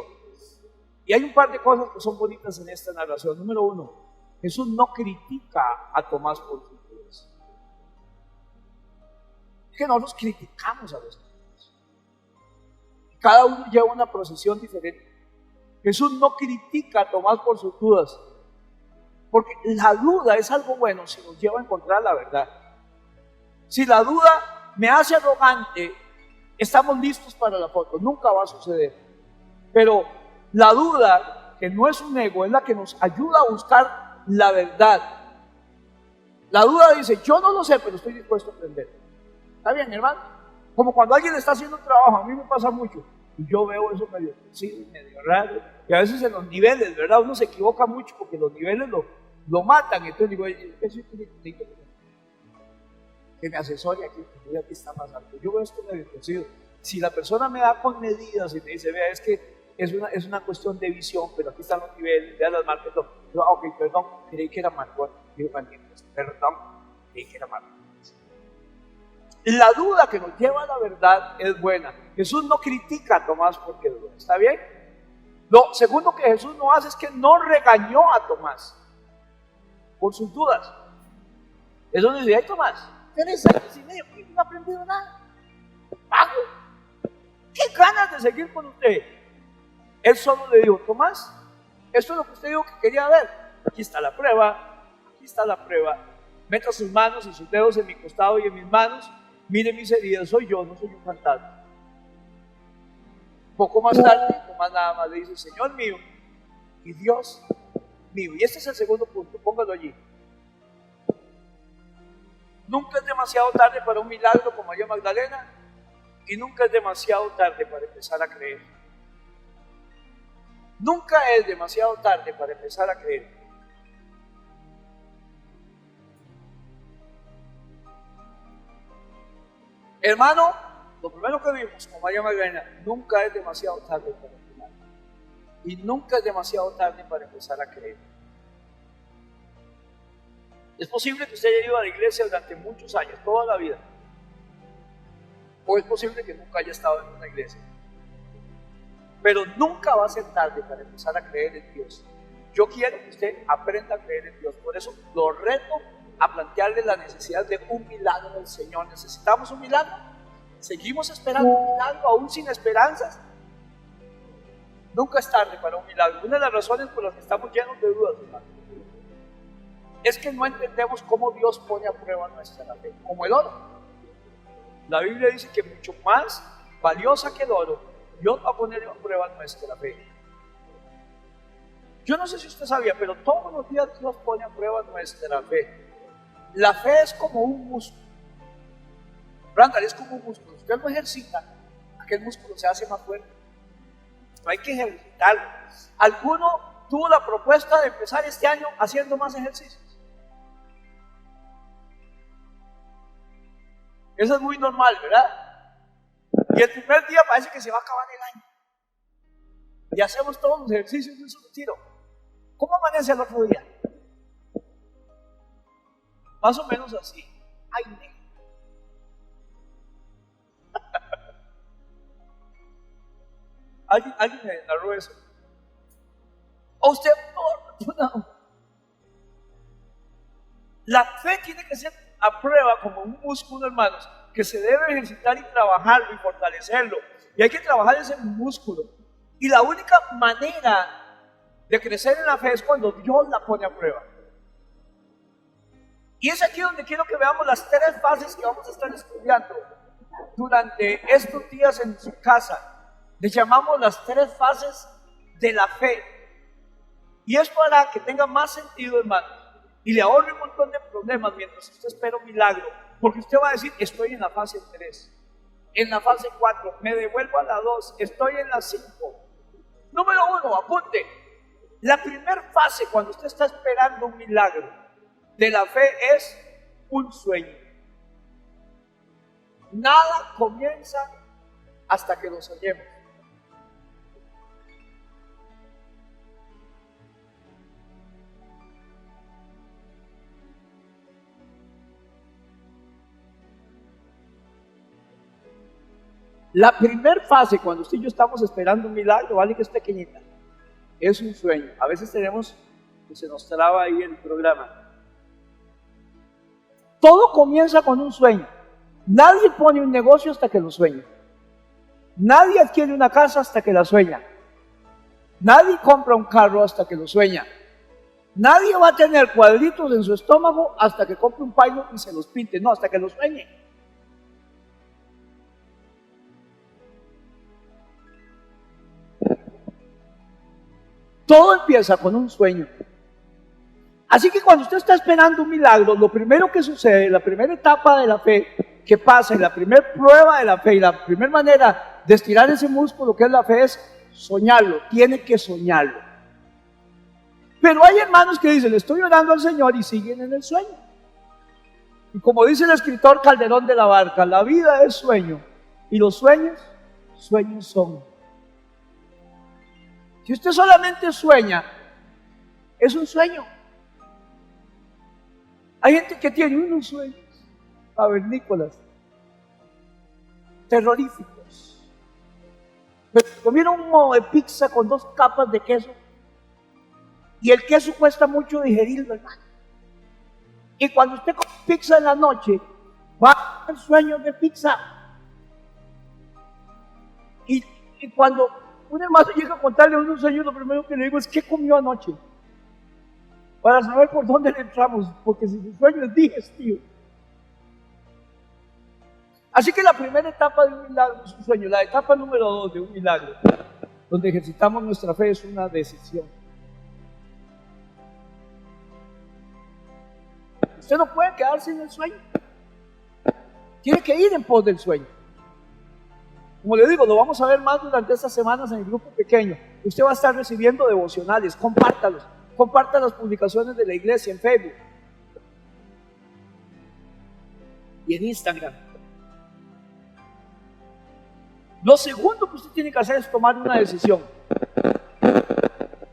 Y hay un par de cosas que son bonitas en esta narración. Número uno, Jesús no critica a Tomás por sus dudas. Es que nosotros criticamos a los demás. Cada uno lleva una procesión diferente. Jesús no critica a Tomás por sus dudas, porque la duda es algo bueno si nos lleva a encontrar la verdad. Si la duda me hace arrogante, estamos listos para la foto, nunca va a suceder. Pero la duda, que no es un ego, es la que nos ayuda a buscar la verdad. La duda dice: yo no lo sé, pero estoy dispuesto a aprender. ¿Está bien, hermano? Como cuando alguien está haciendo un trabajo, a mí me pasa mucho, y yo veo eso medio torcido, medio raro, y a veces en los niveles, ¿verdad? Uno se equivoca mucho porque los niveles lo matan. Entonces digo: que me asesore aquí, que aquí está más alto. Yo veo esto medio torcido. Si la persona me da con medidas y me dice: vea, es que es una cuestión de visión, pero aquí están los niveles, vea las marcas. Yo, ok, perdón, creí que era marcón. Perdón, creí que era marcón. La duda que nos lleva a la verdad es buena. Jesús no critica a Tomás porque duda, ¿está bien? Lo segundo que Jesús no hace es que no regañó a Tomás por sus dudas. Eso no dice: ay, Tomás, 3 años y medio, no he aprendido nada. Pago. ¿Qué ganas de seguir con usted? Él solo le dijo: Tomás, esto es lo que usted dijo que quería ver. Aquí está la prueba, aquí está la prueba. Meta sus manos y sus dedos en mi costado y en mis manos. Mire mis heridas, soy yo, no soy un fantasma. Poco más tarde, Tomás nada más le dice: Señor mío y Dios mío. Y este es el segundo punto, póngalo allí. Nunca es demasiado tarde para un milagro como María Magdalena, y nunca es demasiado tarde para empezar a creer. Nunca es demasiado tarde para empezar a creer. Hermano, lo primero que vimos con María Magdalena: nunca es demasiado tarde para el milagro, y nunca es demasiado tarde para empezar a creer. Es posible que usted haya ido a la iglesia durante muchos años, toda la vida, o es posible que nunca haya estado en una iglesia, pero nunca va a ser tarde para empezar a creer en Dios. Yo quiero que usted aprenda a creer en Dios, por eso lo reto a plantearle la necesidad de un milagro del Señor. ¿Necesitamos un milagro? ¿Seguimos esperando un milagro aún sin esperanzas? Nunca es tarde para un milagro. Una de las razones por las que estamos llenos de dudas, hermano, es que no entendemos cómo Dios pone a prueba nuestra fe, como el oro. La Biblia dice que mucho más valiosa que el oro, Dios va a poner a prueba nuestra fe. Yo no sé si usted sabía, pero todos los días Dios pone a prueba nuestra fe. La fe es como un músculo. Randall, es como un músculo. Si usted lo ejercita, aquel músculo se hace más fuerte. No hay que ejercitarlo. ¿Alguno tuvo la propuesta de empezar este año haciendo más ejercicios? Eso es muy normal, ¿verdad? Y el primer día parece que se va a acabar el año. Y hacemos todos los ejercicios de un solo tiro. ¿Cómo amanece el otro día? Más o menos así. Ay, negro. ¿Alguien me narró eso? ¿O usted? No. La fe tiene que ser a prueba como un músculo, hermanos, que se debe ejercitar y trabajarlo y fortalecerlo. Y hay que trabajar ese músculo. Y la única manera de crecer en la fe es cuando Dios la pone a prueba. Y es aquí donde quiero que veamos las tres fases que vamos a estar estudiando durante estos días en su casa. Les llamamos las tres fases de la fe. Y es para que tenga más sentido, hermanos, y le ahorre un montón de problemas mientras usted espera un milagro. Porque usted va a decir, estoy en la fase 3, en la fase 4, me devuelvo a la 2, estoy en la 5. Número 1, apunte. La primera fase cuando usted está esperando un milagro de la fe es un sueño. Nada comienza hasta que lo soñemos. La primera fase, cuando usted y yo estamos esperando un milagro, vale que es pequeñita, es un sueño. A veces tenemos que se nos traba ahí el programa. Todo comienza con un sueño. Nadie pone un negocio hasta que lo sueña. Nadie adquiere una casa hasta que la sueña. Nadie compra un carro hasta que lo sueña. Nadie va a tener cuadritos en su estómago hasta que compre un paño y se los pinte. No, hasta que lo sueñe. Todo empieza con un sueño. Así que cuando usted está esperando un milagro, lo primero que sucede, la primera etapa de la fe que pasa, y la primera prueba de la fe, y la primera manera de estirar ese músculo que es la fe es soñarlo. Tiene que soñarlo. Pero hay hermanos que dicen, le estoy orando al Señor y siguen en el sueño. Y como dice el escritor Calderón de la Barca, la vida es sueño y los sueños, sueños son. Si usted solamente sueña, es un sueño. Hay gente que tiene unos sueños cavernícolas, terroríficos. Pero comieron un modo de pizza con 2 capas de queso y el queso cuesta mucho digerirlo, hermano. Y cuando usted come pizza en la noche, va a tener sueños de pizza. Y cuando un hermano llega a contarle un sueño, lo primero que le digo es, ¿qué comió anoche? Para saber por dónde le entramos, porque si su sueño es digestivo. Así que la primera etapa de un milagro es un sueño. La etapa número 2 de un milagro, donde ejercitamos nuestra fe, es una decisión. Usted no puede quedarse en el sueño. Tiene que ir en pos del sueño. Como le digo, lo vamos a ver más durante estas semanas en el grupo pequeño. Usted va a estar recibiendo devocionales, compártalos. Comparta las publicaciones de la iglesia en Facebook y en Instagram. Lo segundo que usted tiene que hacer es tomar una decisión.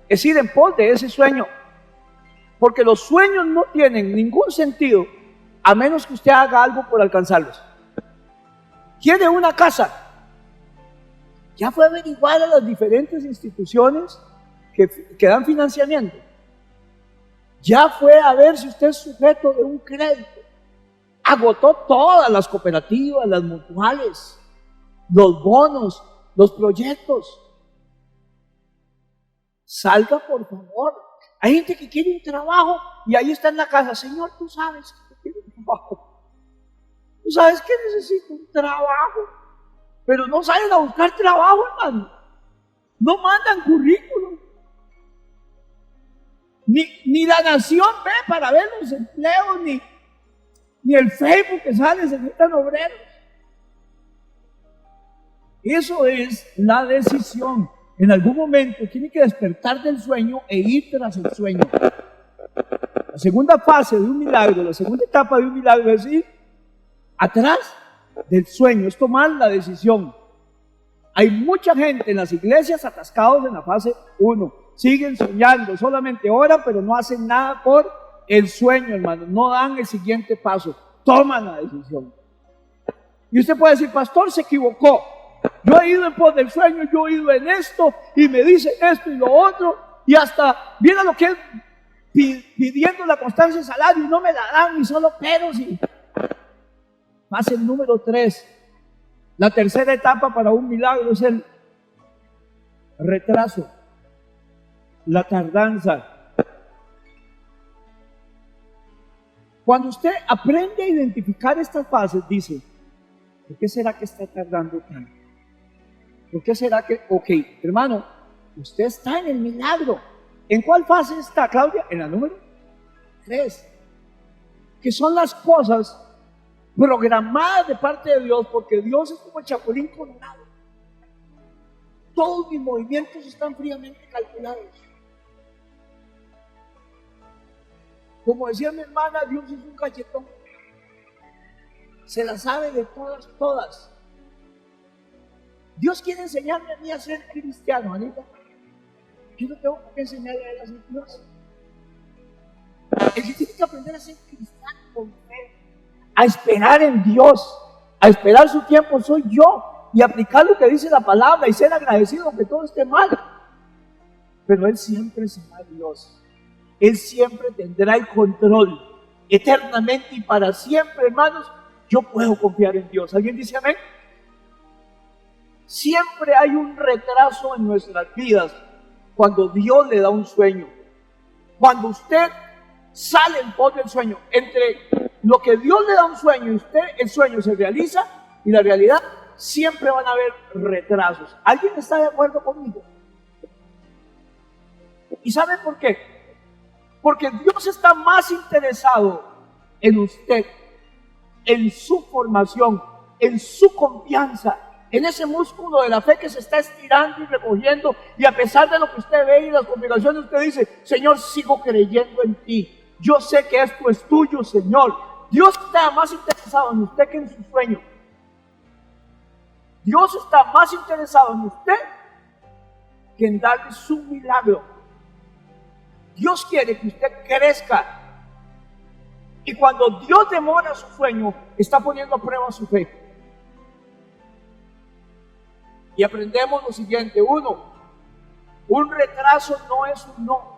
Es ir en pos de ese sueño. Porque los sueños no tienen ningún sentido a menos que usted haga algo por alcanzarlos. ¿Quiere una casa? Ya fue a averiguar a las diferentes instituciones que dan financiamiento. Ya fue a ver si usted es sujeto de un crédito. Agotó todas las cooperativas, las mutuales, los bonos, los proyectos. Salga, por favor. Hay gente que quiere un trabajo y ahí está en la casa. Señor, tú sabes que quiero un trabajo. Tú sabes que necesito un trabajo. Pero no salen a buscar trabajo, hermano. No mandan currículum. Ni la Nación ve para ver los empleos, ni el Facebook que sale, se necesitan obreros. Eso es la decisión. En algún momento tiene que despertar del sueño e ir tras el sueño. La segunda fase de un milagro, la segunda etapa de un milagro es ir atrás del sueño, es tomar la decisión. Hay mucha gente en las iglesias atascados en la fase 1. Siguen soñando, solamente oran, pero no hacen nada por el sueño, hermano. No dan el siguiente paso, toman la decisión. Y usted puede decir, pastor, se equivocó. Yo he ido en pos del sueño, yo he ido en esto, y me dicen esto y lo otro, y hasta viene lo que es pidiendo la constancia de salario y no me la dan, y solo peros. Pasa el número 3. La tercera etapa para un milagro es el retraso, la tardanza. Cuando usted aprende a identificar estas fases, dice, ¿por qué será que está tardando tanto? ¿Por qué será que, ok, hermano, usted está en el milagro? ¿En cuál fase está, Claudia? En la número 3, que son las cosas programadas de parte de Dios, porque Dios es como el chapulín colorado. Todos mis movimientos están fríamente calculados. Como decía mi hermana, Dios es un cachetón. Se la sabe de todas, todas. Dios quiere enseñarme a mí a ser cristiano, Anita. Yo no tengo que enseñarle a él a ser Dios. El que tiene que aprender a ser cristiano con fe, a esperar en Dios, a esperar su tiempo, soy yo, y aplicar lo que dice la palabra y ser agradecido aunque todo esté mal. Pero Él siempre será Dios. Él siempre tendrá el control eternamente y para siempre, hermanos. Yo puedo confiar en Dios. ¿Alguien dice amén? Siempre hay un retraso en nuestras vidas cuando Dios le da un sueño. Cuando usted sale en pos del sueño, entre lo que Dios le da un sueño y usted, el sueño se realiza y la realidad, siempre van a haber retrasos. ¿Alguien está de acuerdo conmigo? ¿Y saben por qué? Porque Dios está más interesado en usted, en su formación, en su confianza, en ese músculo de la fe que se está estirando y recogiendo, y a pesar de lo que usted ve y las complicaciones, usted dice, Señor, sigo creyendo en ti. Yo sé que esto es tuyo, Señor. Dios está más interesado en usted que en su sueño. Dios está más interesado en usted que en darle su milagro. Dios quiere que usted crezca. Y cuando Dios demora su sueño, está poniendo a prueba su fe. Y aprendemos lo siguiente. 1, un retraso no es un no.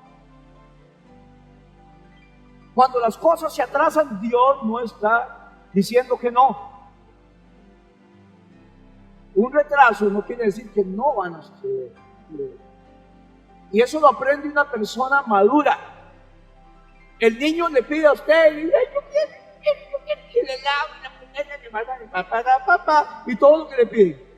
Cuando las cosas se atrasan, Dios no está diciendo que no. Un retraso no quiere decir que no van a suceder. Y eso lo aprende una persona madura. El niño le pide a usted, y dice, yo quiero que le lave la primera, le manda de papá, y todo lo que le pide.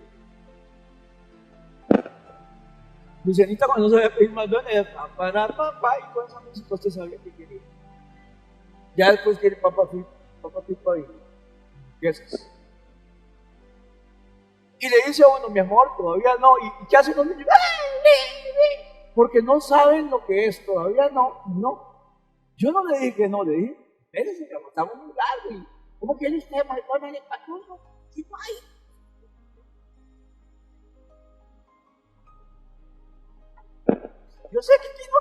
Lucianita, cuando se ve pedir más duele, es papá, y con esa música usted sabía que quería. Ya después quiere papá, y esas. Y le dice a uno, mi amor, todavía no. ¿Y qué hacen los niños? Porque no saben lo que es, todavía no. Yo no le dije que no, le dije, espérese, que estamos muy largo. Y ¿cómo quiere usted, maricona, de patuso? ¿Qué hay? Yo sé que aquí no.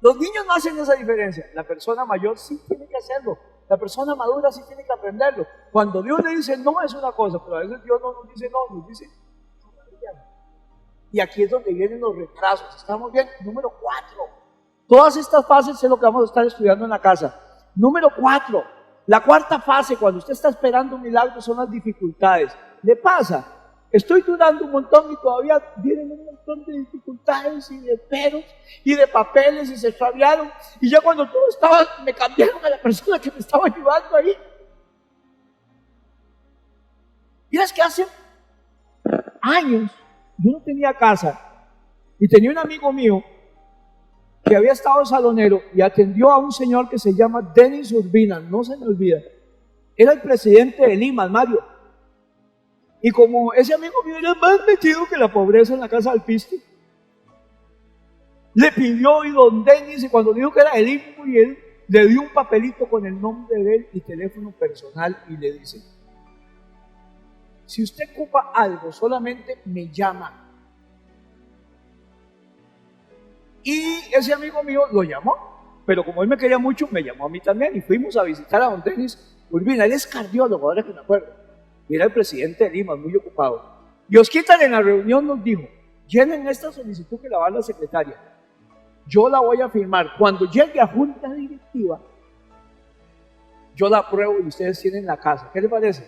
Los niños no hacen esa diferencia. La persona mayor sí tiene que hacerlo. La persona madura sí tiene que aprenderlo. Cuando Dios le dice no es una cosa, pero a veces Dios no nos dice no, nos dice y aquí es donde vienen los retrasos. ¿Estamos bien? Número 4. Todas estas fases es lo que vamos a estar estudiando en la casa. Número 4. La cuarta fase, cuando usted está esperando un milagro, son las dificultades. ¿Le pasa? Estoy dudando un montón y todavía vienen un montón de dificultades y de peros y de papeles y se extraviaron. Y ya cuando todo estaba, me cambiaron a la persona que me estaba ayudando ahí. Y es que hace años yo no tenía casa y tenía un amigo mío que había estado salonero y atendió a un señor que se llama Denis Urbina, no se me olvida. Era el presidente de Lima, Mario. Y como ese amigo mío era más metido que la pobreza en la casa del Piste, le pidió, y don Denis, y cuando dijo que era el hijo, y él le dio un papelito con el nombre de él y teléfono personal y le dice, si usted ocupa algo, solamente me llama. Y ese amigo mío lo llamó, pero como él me quería mucho, me llamó a mí también, y fuimos a visitar a don Denis Urbina. Él es cardiólogo, ahora que me acuerdo, y era el presidente de Lima, muy ocupado. Y Osquitar en la reunión nos dijo, llenen esta solicitud que la va a la secretaria, yo la voy a firmar. Cuando llegue a junta directiva, yo la apruebo y ustedes tienen la casa. ¿Qué les parece?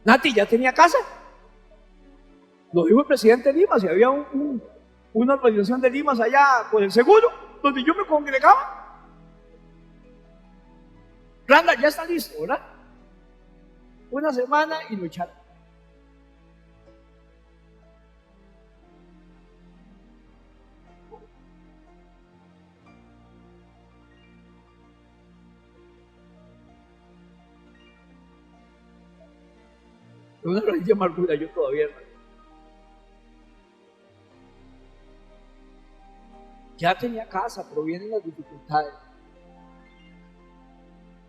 Nati ya tenía casa. Lo dijo el presidente de Limas, y había una organización de Limas allá por el seguro, donde yo me congregaba. Randa ya está listo, ¿verdad? Una semana y lo echaron. Una raíz de amargura yo todavía, hermano. Ya tenía casa, pero vienen las dificultades.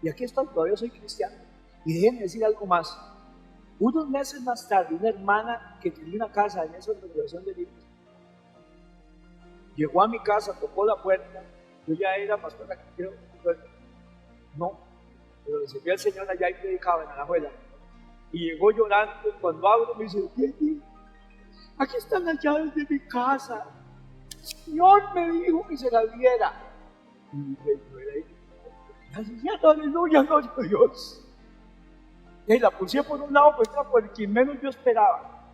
Y aquí estoy, todavía soy cristiano. Y déjenme decir algo más. Unos meses más tarde, una hermana que tenía una casa en esa congregación de Limas llegó a mi casa, tocó la puerta. Yo ya era pastor aquí, creo. No, pero le servía al Señor allá y predicaba en Alajuela. Y llegó llorando. Cuando abro me dice: aquí están las llaves de mi casa. El Señor me dijo que se las diera. Y dije: aleluya, gloria a Dios. Y la puse por un lado, pues por el que menos yo esperaba.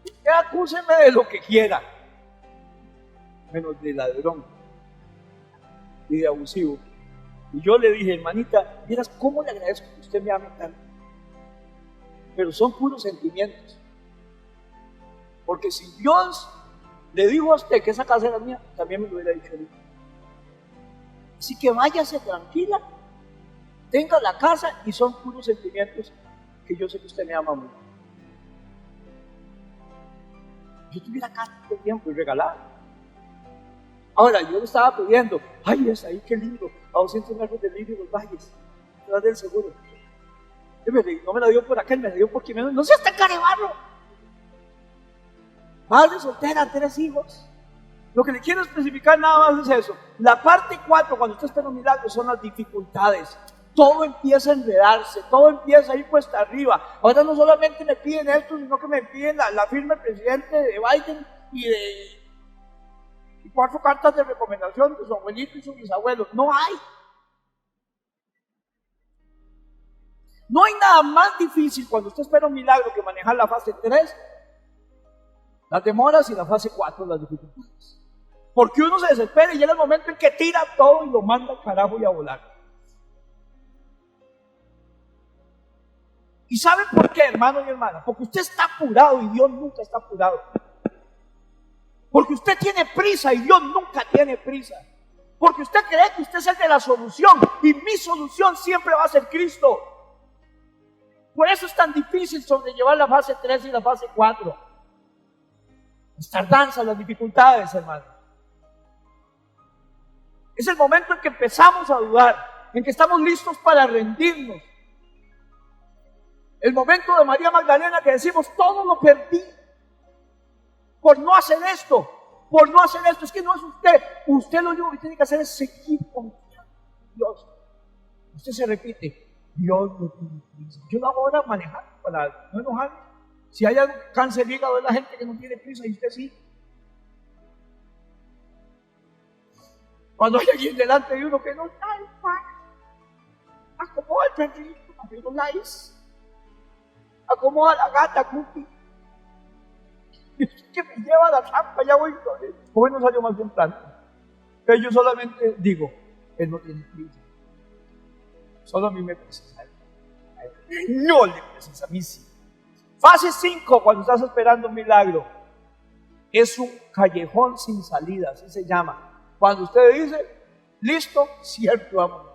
Y acúseme de lo que quiera, menos de ladrón y de abusivo. Y yo le dije: hermanita, vieras cómo le agradezco que usted me ame tanto. Pero son puros sentimientos. Porque si Dios le dijo a usted que esa casa era mía, también me lo hubiera dicho a mí. Así que váyase tranquila, tenga la casa, y son puros sentimientos que yo sé que usted me ama mucho. Yo tuviera casa todo el tiempo y regalada. Ahora, yo le estaba pidiendo: ay, es ahí, qué lindo, a 200 metros del Lirio de los Valles, detrás del seguro. No me la dio por aquel, me la dio por Quimeno. No seas tan carebarro. Madre soltera, 3 hijos. Lo que le quiero especificar nada más es eso. La parte 4, cuando usted espera un milagro, son las dificultades. Todo empieza a enredarse, todo empieza a ir cuesta arriba. Ahora no solamente me piden esto, sino que me piden la firma del presidente de Biden y 4 cartas de recomendación de su abuelito y su bisabuelo. No hay. No hay nada más difícil cuando usted espera un milagro que manejar la fase 3, las demoras, y la fase 4, las dificultades. Porque uno se desespera y llega el momento en que tira todo y lo manda al carajo y a volar. ¿Y saben por qué, hermano y hermana? Porque usted está apurado y Dios nunca está apurado. Porque usted tiene prisa y Dios nunca tiene prisa. Porque usted cree que usted es el de la solución, y mi solución siempre va a ser Cristo. Por eso es tan difícil sobrellevar la fase 3 y la fase 4. Las tardanzas, las dificultades, hermano. Es el momento en que empezamos a dudar, en que estamos listos para rendirnos. El momento de María Magdalena, que decimos: todo lo perdí por no hacer esto, por no hacer esto. Es que no es usted. Usted lo único que tiene que hacer es seguir confiando en Dios. Usted se repite: Dios no tiene prisa. Yo lo hago ahora manejar para no enojarme. Si hay cáncer de hígado, es la gente que no tiene prisa, y usted sí. Cuando hay alguien delante de uno que no está en paz, acomoda el tranquilito, amigo nice, acomoda la gata Cookie, que me lleva a la trampa, ya voy. Joven no salió más temprano. Pero yo solamente digo: él no tiene prisa. Solo a mí me precisa. No le precisa, a mí sí. Fase 5, cuando estás esperando un milagro, es un callejón sin salida, así se llama. Cuando usted dice: listo, cierto, vamos.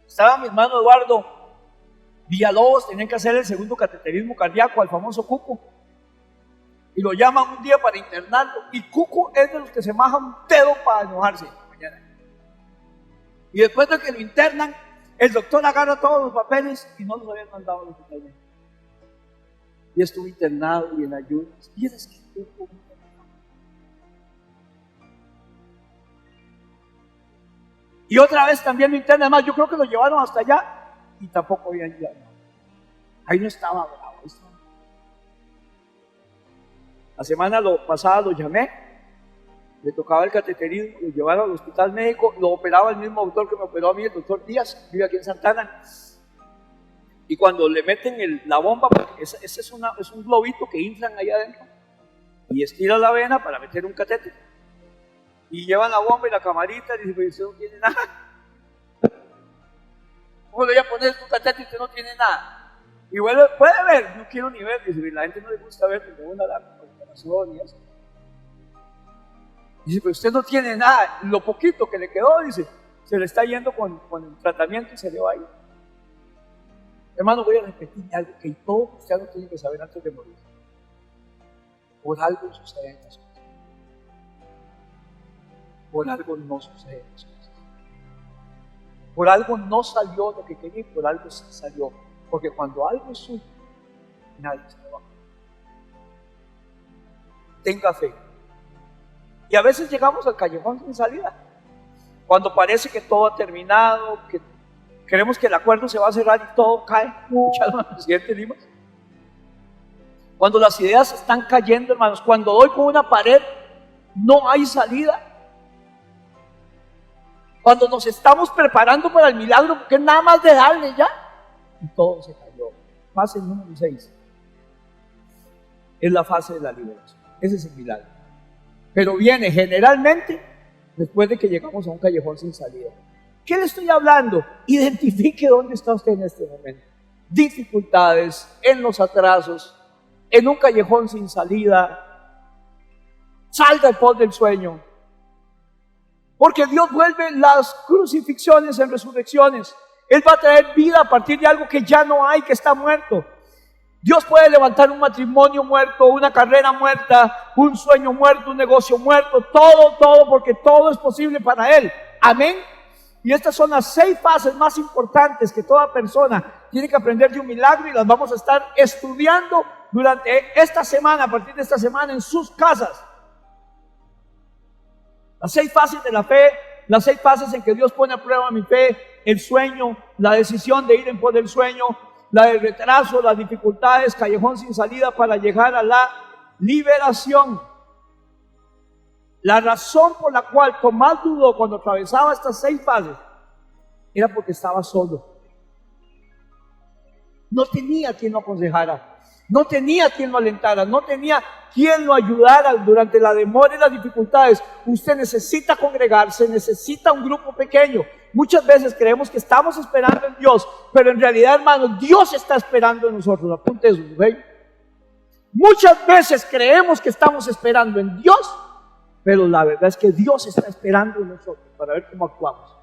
Estaba mi hermano Eduardo Villalobos, tenían que hacer el segundo cateterismo cardíaco al famoso Cuco. Y lo llaman un día para internarlo. Y Cuco es de los que se maja un dedo para enojarse mañana. Y después de que lo internan, el doctor agarra todos los papeles y no los habían mandado al hospital. Y estuvo internado y en ayunas. Y es que Cuco. Y otra vez también lo internan. Además, yo creo que lo llevaron hasta allá y tampoco habían llegado. Ahí no estaba bravo. La semana pasada lo llamé le tocaba el cateterismo, lo llevaron al hospital médico, lo operaba el mismo doctor que me operó a mí, el doctor Díaz, vive aquí en Santana. Y cuando le meten la bomba, porque ese es un globito que inflan ahí adentro, y estira la vena para meter un catéter. Y llevan la bomba y la camarita, y dicen, pues usted no tiene nada. ¿Cómo le voy a poner su catéter y usted no tiene nada? Y vuelve, puede ver, no quiero ni ver, dice, la gente no le gusta ver, porque una alarma, operación y eso. Dice, pero usted no tiene nada, lo poquito que le quedó, dice, se le está yendo con el tratamiento y se le va a ir. Hermano, voy a repetir algo que todo cristiano tiene que saber antes de morir. Por algo suceden las cosas. Por algo no suceden las cosas. Por algo no salió lo que quería, por algo sí salió. Porque cuando algo es suyo, nadie se lo va a comer. Tenga fe. Y a veces llegamos al callejón sin salida. Cuando parece que todo ha terminado, que creemos que el acuerdo se va a cerrar y todo cae. ¿Escucharon al presidente Limas? Cuando las ideas están cayendo, hermanos, cuando doy con una pared, no hay salida. Cuando nos estamos preparando para el milagro, porque es nada más de darle ya, y todo se cayó. Fase número 6 es la fase de la liberación. Ese es el milagro. Pero viene generalmente después de que llegamos a un callejón sin salida. ¿Qué le estoy hablando? Identifique dónde está usted en este momento. Dificultades, en los atrasos, en un callejón sin salida. Salga en pos del sueño. Porque Dios vuelve las crucifixiones en resurrecciones. Él va a traer vida a partir de algo que ya no hay, que está muerto. Dios puede levantar un matrimonio muerto, una carrera muerta, un sueño muerto, un negocio muerto, todo, porque todo es posible para Él. Amén. Y estas son las 6 fases más importantes que toda persona tiene que aprender de un milagro, y las vamos a estar estudiando durante esta semana, a partir de esta semana en sus casas. Las 6 fases de la fe, las 6 fases en que Dios pone a prueba mi fe: el sueño, la decisión de ir en pos del sueño, la del retraso, las dificultades, callejón sin salida para llegar a la liberación. La razón por la cual Tomás dudó cuando atravesaba estas 6 fases era porque estaba solo. No tenía quien lo aconsejara, no tenía quien lo alentara, no tenía quien lo ayudara durante la demora y las dificultades. Usted necesita congregarse, necesita un grupo pequeño. Muchas veces creemos que estamos esperando en Dios, pero en realidad, hermanos, Dios está esperando en nosotros. Apunte eso, ¿ok? Muchas veces creemos que estamos esperando en Dios, pero la verdad es que Dios está esperando en nosotros para ver cómo actuamos.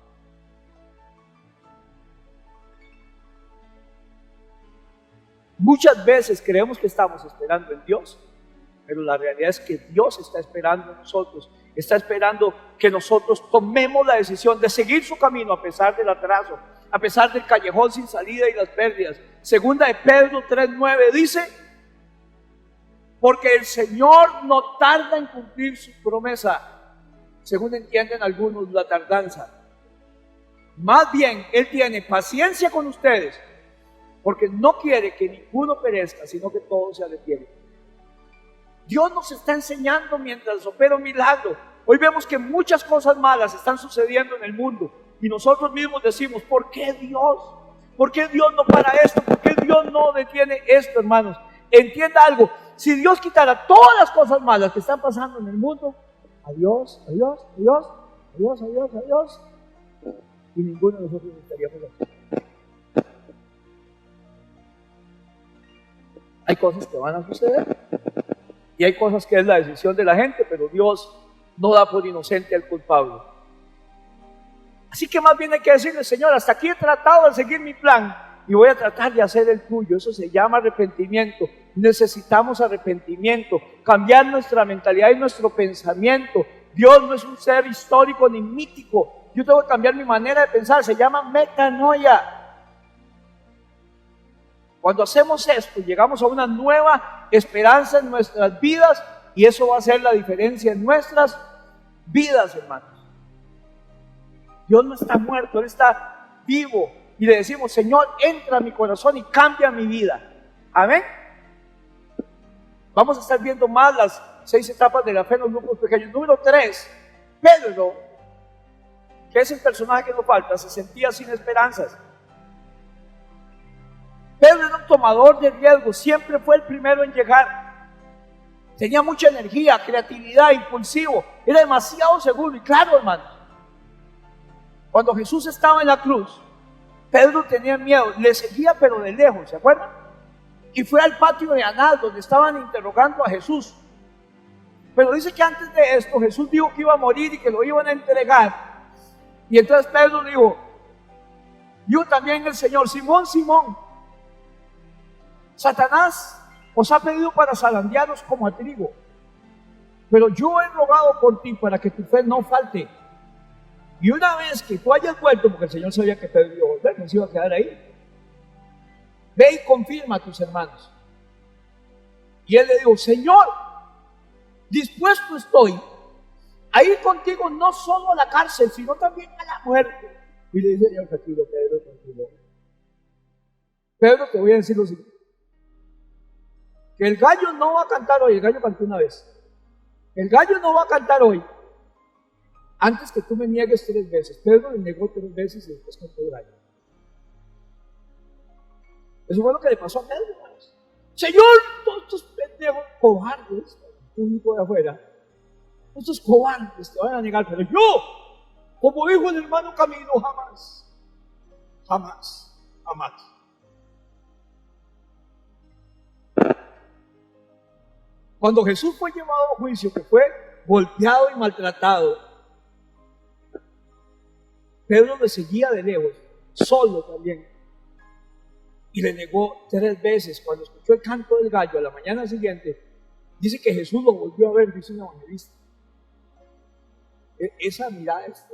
Muchas veces creemos que estamos esperando en Dios, pero la realidad es que Dios está esperando en nosotros. Está esperando que nosotros tomemos la decisión de seguir su camino a pesar del atraso, a pesar del callejón sin salida y las pérdidas. Segunda de Pedro 3:9 dice: porque el Señor no tarda en cumplir su promesa, según entienden algunos la tardanza. Más bien, Él tiene paciencia con ustedes, porque no quiere que ninguno perezca, sino que todos se arrepientan. Dios nos está enseñando mientras opera un milagro. Hoy vemos que muchas cosas malas están sucediendo en el mundo, y nosotros mismos decimos: ¿por qué Dios? ¿Por qué Dios no para esto? ¿Por qué Dios no detiene esto, hermanos? Entienda algo: si Dios quitara todas las cosas malas que están pasando en el mundo, adiós, adiós, adiós, adiós, adiós, adiós, y ninguno de nosotros estaríamos aquí. Hay cosas que van a suceder, y hay cosas que es la decisión de la gente, pero Dios no da por inocente al culpable. Así que más bien hay que decirle: Señor, hasta aquí he tratado de seguir mi plan y voy a tratar de hacer el tuyo. Eso se llama arrepentimiento. Necesitamos arrepentimiento, cambiar nuestra mentalidad y nuestro pensamiento. Dios no es un ser histórico ni mítico. Yo tengo que cambiar mi manera de pensar. Se llama metanoia. Cuando hacemos esto, llegamos a una nueva esperanza en nuestras vidas, y eso va a hacer la diferencia en nuestras vidas, hermanos. Dios no está muerto, Él está vivo, y le decimos: Señor, entra a mi corazón y cambia mi vida. Amén. Vamos a estar viendo más 6 etapas de la fe en los grupos pequeños. Número 3, Pedro, que es el personaje que nos falta, se sentía sin esperanzas. Pedro era un tomador de riesgos, siempre fue el primero en llegar. Tenía mucha energía, creatividad, impulsivo, era demasiado seguro. Y claro, hermanos, cuando Jesús estaba en la cruz, Pedro tenía miedo, le seguía pero de lejos, ¿se acuerdan? Y fue al patio de Anás, donde estaban interrogando a Jesús. Pero dice que antes de esto, Jesús dijo que iba a morir y que lo iban a entregar. Y entonces Pedro dijo también el Señor: Simón, Simón, Satanás os ha pedido para zarandearos como a trigo, pero yo he rogado por ti para que tu fe no falte. Y una vez que tú hayas vuelto, porque el Señor sabía que Pedro iba a volver, no se iba a quedar ahí, ve y confirma a tus hermanos. Y él le dijo: Señor, dispuesto estoy a ir contigo no solo a la cárcel, sino también a la muerte. Y le dice: Señor, tranquilo, Pedro, tranquilo. Pedro, te voy a decir lo siguiente: que el gallo no va a cantar hoy. El gallo cantó una vez. El gallo no va a cantar hoy antes que tú me niegues 3 veces. Pedro le negó 3 veces y después cantó el gallo. Eso fue lo que le pasó a Pedro, hermanos. Señor, todos estos pendejos cobardes, público de afuera, estos cobardes te van a negar, pero yo, como dijo el hermano Camilo, jamás. Cuando Jesús fue llevado a juicio, que fue golpeado y maltratado, Pedro le seguía de lejos, solo también, y le negó 3 veces. Cuando escuchó el canto del gallo a la mañana siguiente, dice que Jesús lo volvió a ver, dice un evangelista. Esa mirada es...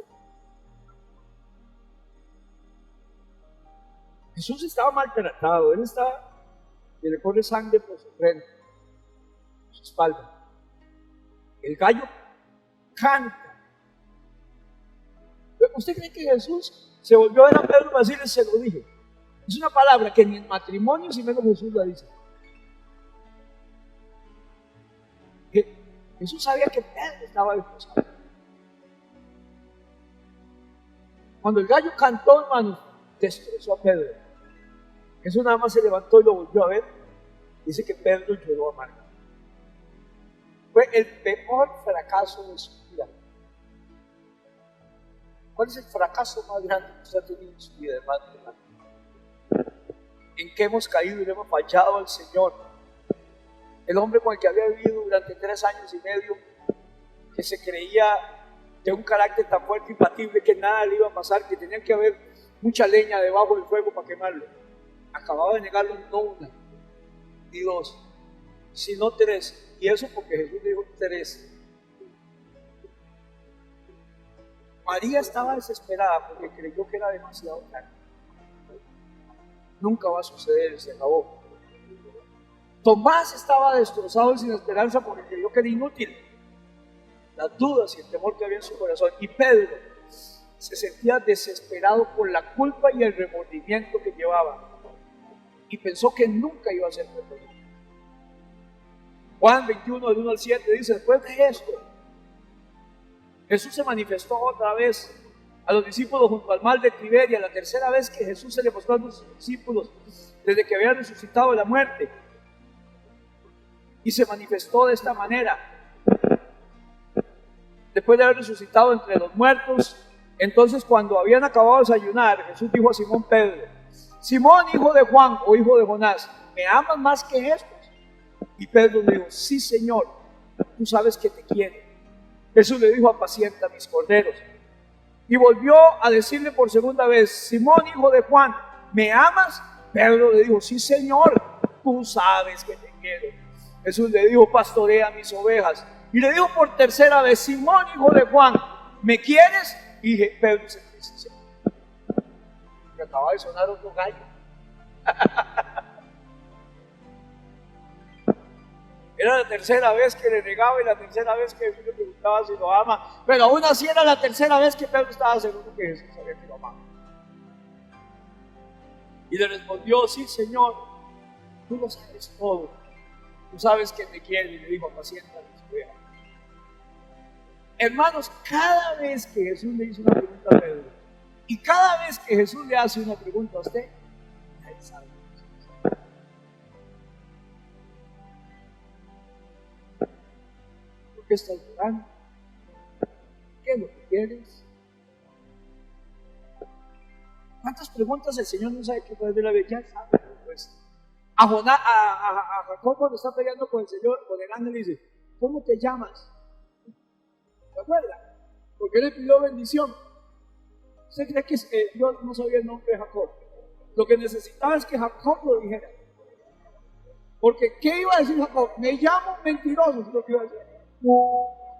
Jesús estaba maltratado, él estaba, y le corre sangre por su frente, por su espalda. El gallo canta. ¿Usted cree que Jesús se volvió a ver a Pedro para decirle: se lo dije? Es una palabra que ni en matrimonio, si menos Jesús la dice. Que Jesús sabía que Pedro estaba destrozado. Cuando el gallo cantó, hermanos, destrozó a Pedro. Jesús nada más se levantó y lo volvió a ver. Dice que Pedro lloró amargo. Fue el peor fracaso de su vida. ¿Cuál es el fracaso más grande que usted ha tenido en su vida, hermano? ¿En qué hemos caído y le hemos fallado al Señor? El hombre con el que había vivido durante 3 años y medio, que se creía de un carácter tan fuerte y imbatible que nada le iba a pasar, que tenía que haber mucha leña debajo del fuego para quemarlo. Acababa de negarlo no 1 ni 2, sino 3. Y eso porque Jesús dijo 3. María estaba desesperada porque creyó que era demasiado tarde. Nunca va a suceder, se acabó. Tomás estaba destrozado y sin esperanza porque creyó que era inútil. Las dudas y el temor que había en su corazón. Y Pedro se sentía desesperado por la culpa y el remordimiento que llevaba. Y pensó que nunca iba a ser perdonado. Juan 21, del 1 al 7 dice: después de esto, Jesús se manifestó otra vez a los discípulos junto al mar de Tiberia, la 3ª vez que Jesús se le mostró a los discípulos desde que había resucitado de la muerte. Y se manifestó de esta manera: después de haber resucitado entre los muertos, entonces cuando habían acabado de desayunar, Jesús dijo a Simón Pedro: Simón, hijo de Juan o hijo de Jonás, ¿me amas más que estos? Y Pedro le dijo: sí, Señor, tú sabes que te quiero. Jesús le dijo: apacienta mis corderos. Y volvió a decirle por 2ª vez: Simón, hijo de Juan, ¿me amas? Pedro le dijo: sí, Señor, tú sabes que te quiero. Jesús le dijo: pastorea mis ovejas. Y le dijo por 3ª vez: Simón, hijo de Juan, ¿me quieres? Y Pedro se entristeció. Me acaba de sonar otro gallo. Era la 3ª vez que le negaba y la 3ª vez que Jesús le preguntaba si lo ama. Pero aún así era la 3ª vez que Pedro estaba seguro que Jesús sabía que lo amaba. Y le respondió: sí, Señor, tú lo sabes todo. Tú sabes que te quiero. Y le dijo: apacienta mis ovejas. Hermanos, cada vez que Jesús le hizo una pregunta a Pedro, y cada vez que Jesús le hace una pregunta a usted, ya él sabe. ¿Por qué estás llorando? ¿Qué es lo que quieres? ¿Cuántas preguntas el Señor no sabe qué puede de la vida? Ya sabe la respuesta. A Jacob, cuando está peleando con el Señor, con el ángel, dice: ¿cómo te llamas? ¿Se acuerdan? Porque él le pidió bendición. ¿Usted cree que Dios no sabía el nombre de Jacob? Lo que necesitaba es que Jacob lo dijera. Porque ¿qué iba a decir Jacob? Me llamo mentiroso, es lo que iba a decir.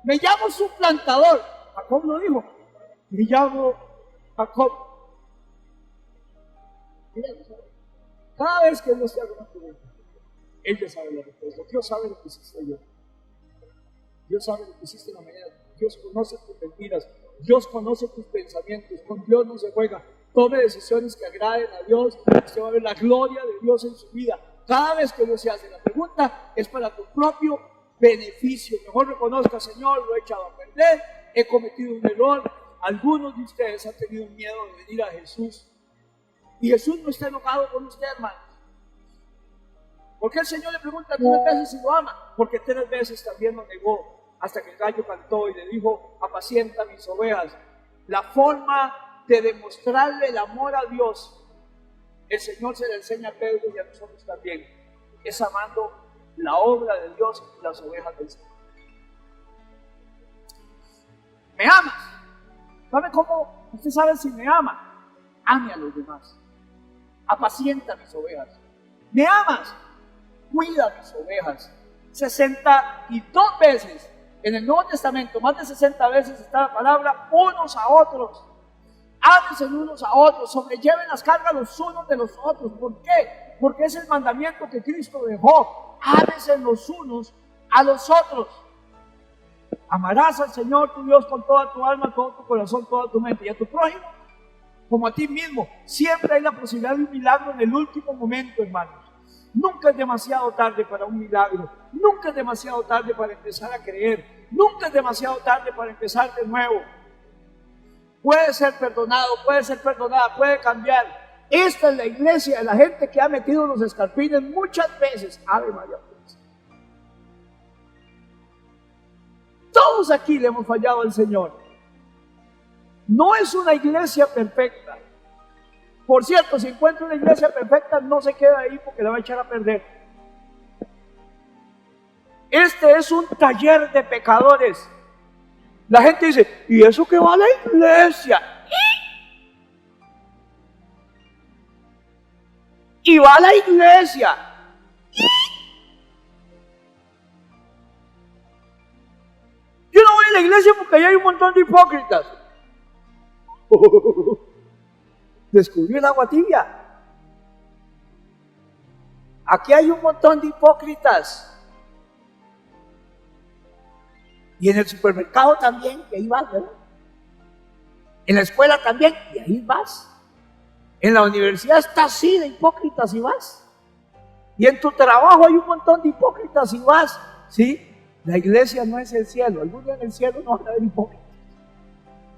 Me llamo suplantador. Jacob lo dijo. Me llamo Jacob. Cada vez que Dios te haga una pregunta, Él ya sabe la respuesta. Dios sabe lo que hiciste ayer. Dios sabe lo que hiciste en la mañana. Dios conoce tus mentiras. Dios conoce tus pensamientos. Con Dios no se juega. Tome decisiones que agraden a Dios. Usted va a ver la gloria de Dios en su vida. Cada vez que Dios se hace la pregunta, es para tu propio beneficio. Mejor reconozca: Señor, lo he echado a perder, he cometido un error. Algunos de ustedes han tenido miedo de venir a Jesús. Y Jesús no está enojado con usted, hermanos. ¿Por qué el Señor le pregunta 3 veces si lo ama? Porque 3 veces también lo negó, hasta que el gallo cantó y le dijo: apacienta mis ovejas. La forma de demostrarle el amor a Dios, el Señor se le enseña a Pedro y a nosotros también, es amando la obra de Dios y las ovejas del Señor. ¿Me amas? ¿Sabe cómo usted sabe si me ama? Ame a los demás. Apacienta mis ovejas. ¿Me amas? Cuida mis ovejas. 62 veces en el Nuevo Testamento, más de 60 veces está la palabra unos a otros. Ámense unos a otros, sobrelleven las cargas los unos de los otros. ¿Por qué? Porque es el mandamiento que Cristo dejó. Ámense los unos a los otros. Amarás al Señor tu Dios con toda tu alma, todo tu corazón, toda tu mente, y a tu prójimo como a ti mismo. Siempre hay la posibilidad de un milagro en el último momento, hermanos. Nunca es demasiado tarde para un milagro. Nunca es demasiado tarde para empezar a creer. Nunca es demasiado tarde para empezar de nuevo. Puede ser perdonado, puede ser perdonada, puede cambiar. Esta es la iglesia de la gente que ha metido los escarpines muchas veces. Ave María. Todos aquí le hemos fallado al Señor. No es una iglesia perfecta. Por cierto, si encuentra una iglesia perfecta, no se queda ahí porque la va a echar a perder. Este es un taller de pecadores. La gente dice: ¿y eso que va a la iglesia? Y va a la iglesia. Yo no voy a la iglesia porque ahí hay un montón de hipócritas. Descubrió el agua tibia. Aquí hay un montón de hipócritas. Y en el supermercado también, y ahí vas, ¿verdad? En la escuela también, y ahí vas. En la universidad está así de hipócritas y vas. Y en tu trabajo hay un montón de hipócritas y vas. ¿Sí? La iglesia no es el cielo. Algún día en el cielo no van a haber hipócritas.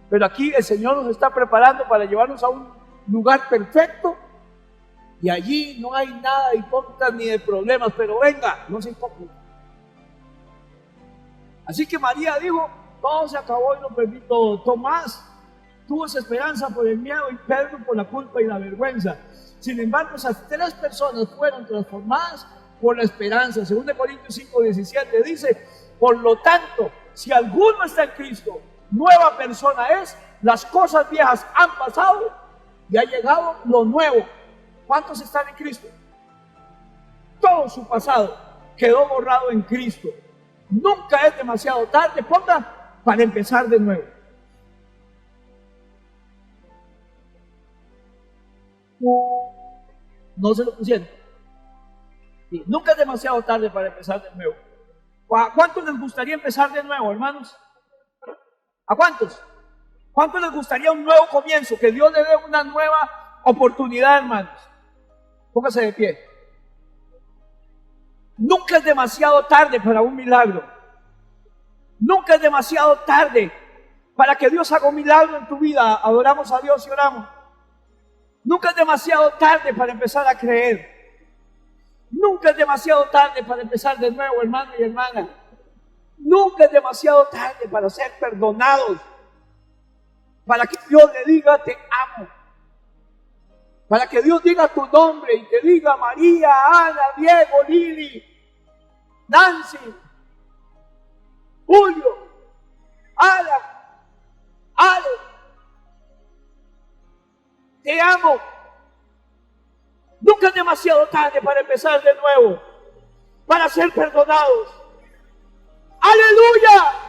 Pero aquí el Señor nos está preparando para llevarnos a un lugar perfecto. Y allí no hay nada de hipócritas ni de problemas. Pero venga, no se hipócrita. Así que María dijo: todo se acabó y lo perdí todo. Tomás tuvo esa esperanza por el miedo y Pedro por la culpa y la vergüenza. Sin embargo, esas 3 personas fueron transformadas por la esperanza. 2 Corintios 5:17 dice: por lo tanto, si alguno está en Cristo, nueva persona es, las cosas viejas han pasado y ha llegado lo nuevo. ¿Cuántos están en Cristo? Todo su pasado quedó borrado en Cristo. Nunca es demasiado tarde, ponga, para empezar de nuevo. No se lo pusieron. Sí, nunca es demasiado tarde para empezar de nuevo. ¿A cuántos les gustaría empezar de nuevo, hermanos? ¿A cuántos? ¿Cuántos les gustaría un nuevo comienzo? Que Dios le dé una nueva oportunidad, hermanos. Póngase de pie. Nunca es demasiado tarde para un milagro. Nunca es demasiado tarde para que Dios haga un milagro en tu vida. Adoramos a Dios y oramos. Nunca es demasiado tarde para empezar a creer. Nunca es demasiado tarde para empezar de nuevo, hermano y hermana. Nunca es demasiado tarde para ser perdonados. Para que Dios le diga te amo. Para que Dios diga tu nombre y te diga María, Ana, Diego, Lili, Nancy, Julio, Alan, Ale. Te amo. Nunca es demasiado tarde para empezar de nuevo, para ser perdonados. ¡Aleluya!